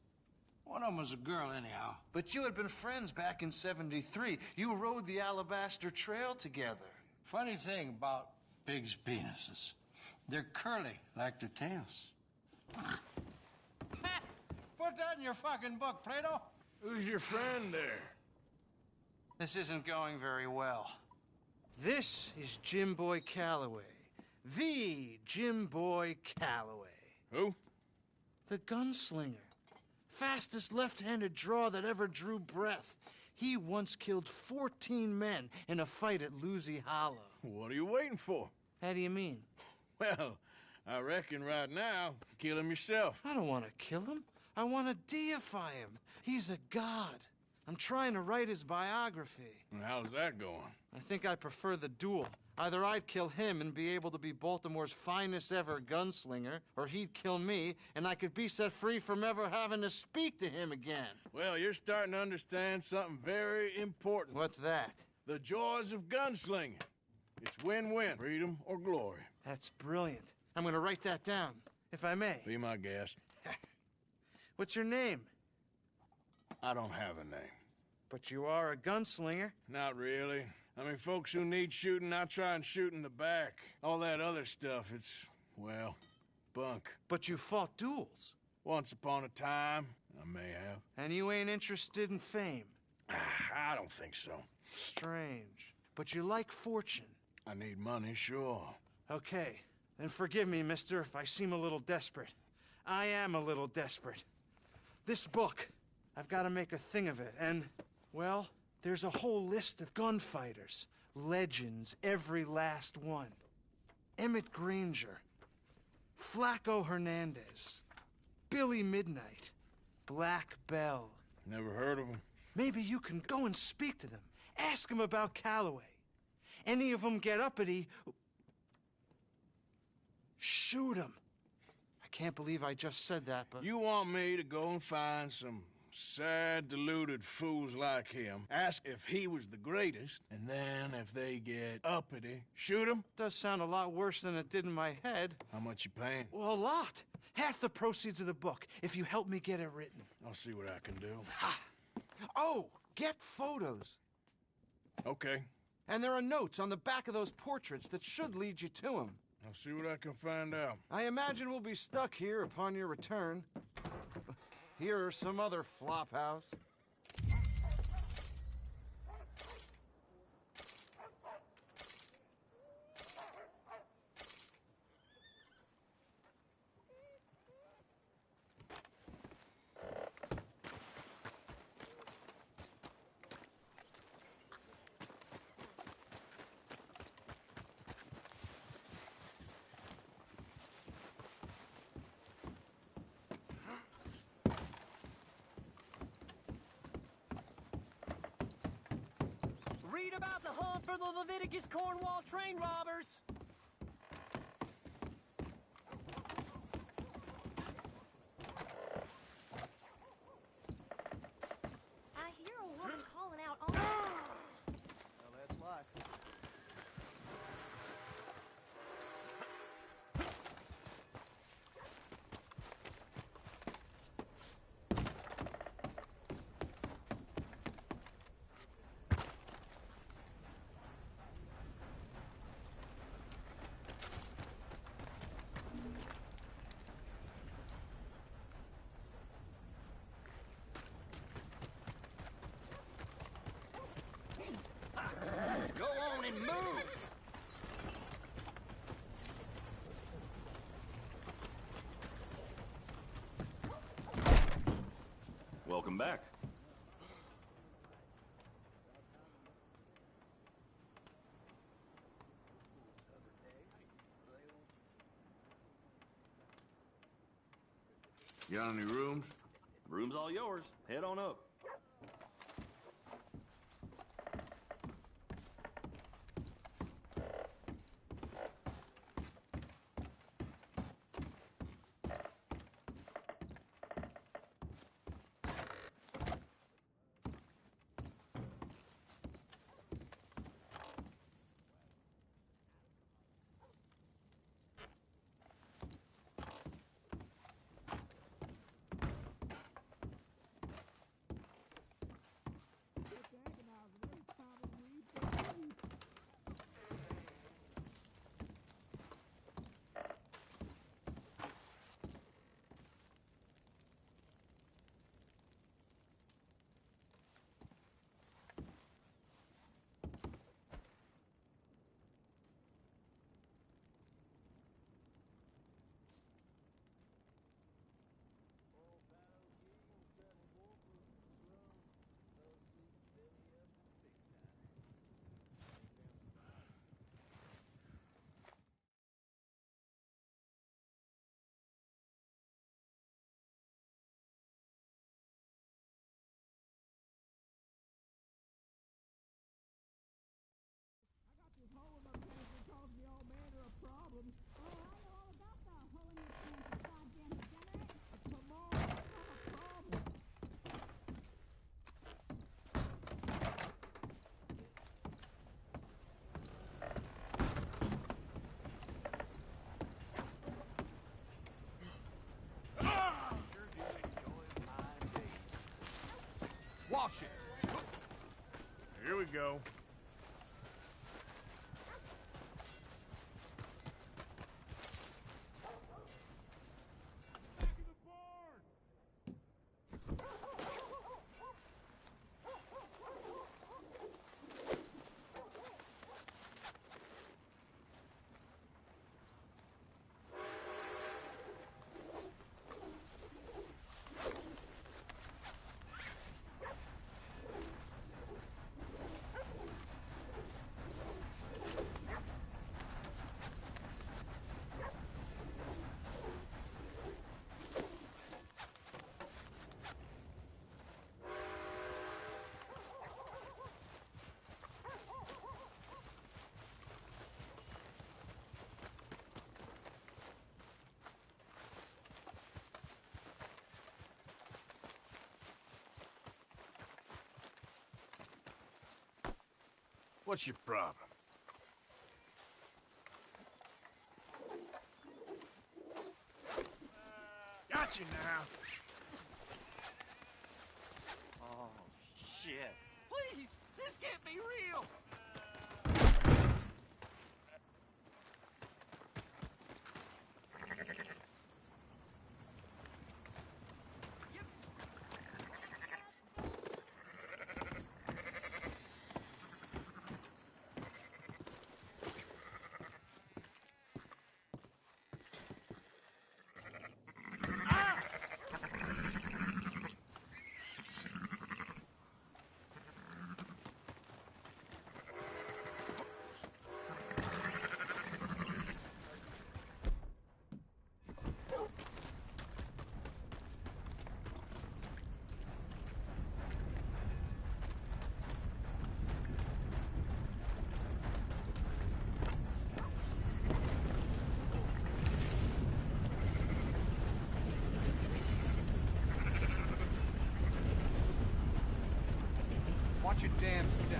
[SPEAKER 9] One of them was a girl, anyhow.
[SPEAKER 6] But you had been friends back in '73. You rode the Alabaster Trail together.
[SPEAKER 9] Funny thing about pigs' penises. They're curly, like their tails. Put that in your fucking book, Plato.
[SPEAKER 4] Who's your friend there?
[SPEAKER 6] This isn't going very well. This is Jim Boy Calloway. The Jim Boy Calloway.
[SPEAKER 4] Who?
[SPEAKER 6] The gunslinger. Fastest left-handed draw that ever drew breath. He once killed 14 men in a fight at Lucy Hollow.
[SPEAKER 4] What are you waiting for?
[SPEAKER 6] How do you mean?
[SPEAKER 4] Well, I reckon right now, kill him yourself.
[SPEAKER 6] I don't want to kill him. I want to deify him. He's a god. I'm trying to write his biography.
[SPEAKER 4] And how's that going?
[SPEAKER 6] I think I prefer the duel. Either I'd kill him and be able to be Baltimore's finest ever gunslinger, or he'd kill me and I could be set free from ever having to speak to him again.
[SPEAKER 4] Well, you're starting to understand something very important.
[SPEAKER 6] What's that?
[SPEAKER 4] The joys of gunslinging. It's win-win, freedom or glory.
[SPEAKER 6] That's brilliant. I'm going to write that down, if I may.
[SPEAKER 4] Be my guest.
[SPEAKER 6] What's your name?
[SPEAKER 4] I don't have a name.
[SPEAKER 6] But you are a gunslinger.
[SPEAKER 4] Not really. I mean, folks who need shooting, I try and shoot in the back. All that other stuff, it's, well, bunk.
[SPEAKER 6] But you fought duels.
[SPEAKER 4] Once upon a time, I may have.
[SPEAKER 6] And you ain't interested in fame?
[SPEAKER 4] I don't think so.
[SPEAKER 6] Strange. But you like fortune.
[SPEAKER 4] I need money, sure.
[SPEAKER 6] Okay. Then forgive me, mister, if I seem a little desperate. I am a little desperate. This book, I've got to make a thing of it, and, well, there's a whole list of gunfighters. Legends, every last one. Emmett Granger. Flaco Hernandez. Billy Midnight. Black Bell.
[SPEAKER 4] Never heard of them.
[SPEAKER 6] Maybe you can go and speak to them. Ask them about Calloway. Any of them get uppity, shoot them. I can't believe I just said that, but...
[SPEAKER 4] You want me to go and find some sad, deluded fools like him, ask if he was the greatest, and then if they get uppity, shoot him?
[SPEAKER 6] Does sound a lot worse than it did in my head.
[SPEAKER 4] How much you paying?
[SPEAKER 6] Well, a lot. Half the proceeds of the book, if you help me get it written.
[SPEAKER 4] I'll see what I can do.
[SPEAKER 6] Ha! Oh, get photos.
[SPEAKER 4] Okay.
[SPEAKER 6] And there are notes on the back of those portraits that should lead you to him.
[SPEAKER 4] I'll see what I can find out.
[SPEAKER 6] I imagine we'll be stuck here upon your return. Here or some other flophouse.
[SPEAKER 11] Read about the hunt for the Leviticus Cornwall train robbers.
[SPEAKER 7] move!
[SPEAKER 15] Welcome back.
[SPEAKER 7] Got any rooms?
[SPEAKER 15] Room's all yours. Head on up.
[SPEAKER 2] Wash it.
[SPEAKER 1] Here we go. What's your problem?
[SPEAKER 4] Got you now.
[SPEAKER 11] Oh, shit. Please, this can't be real.
[SPEAKER 2] Watch your damn step.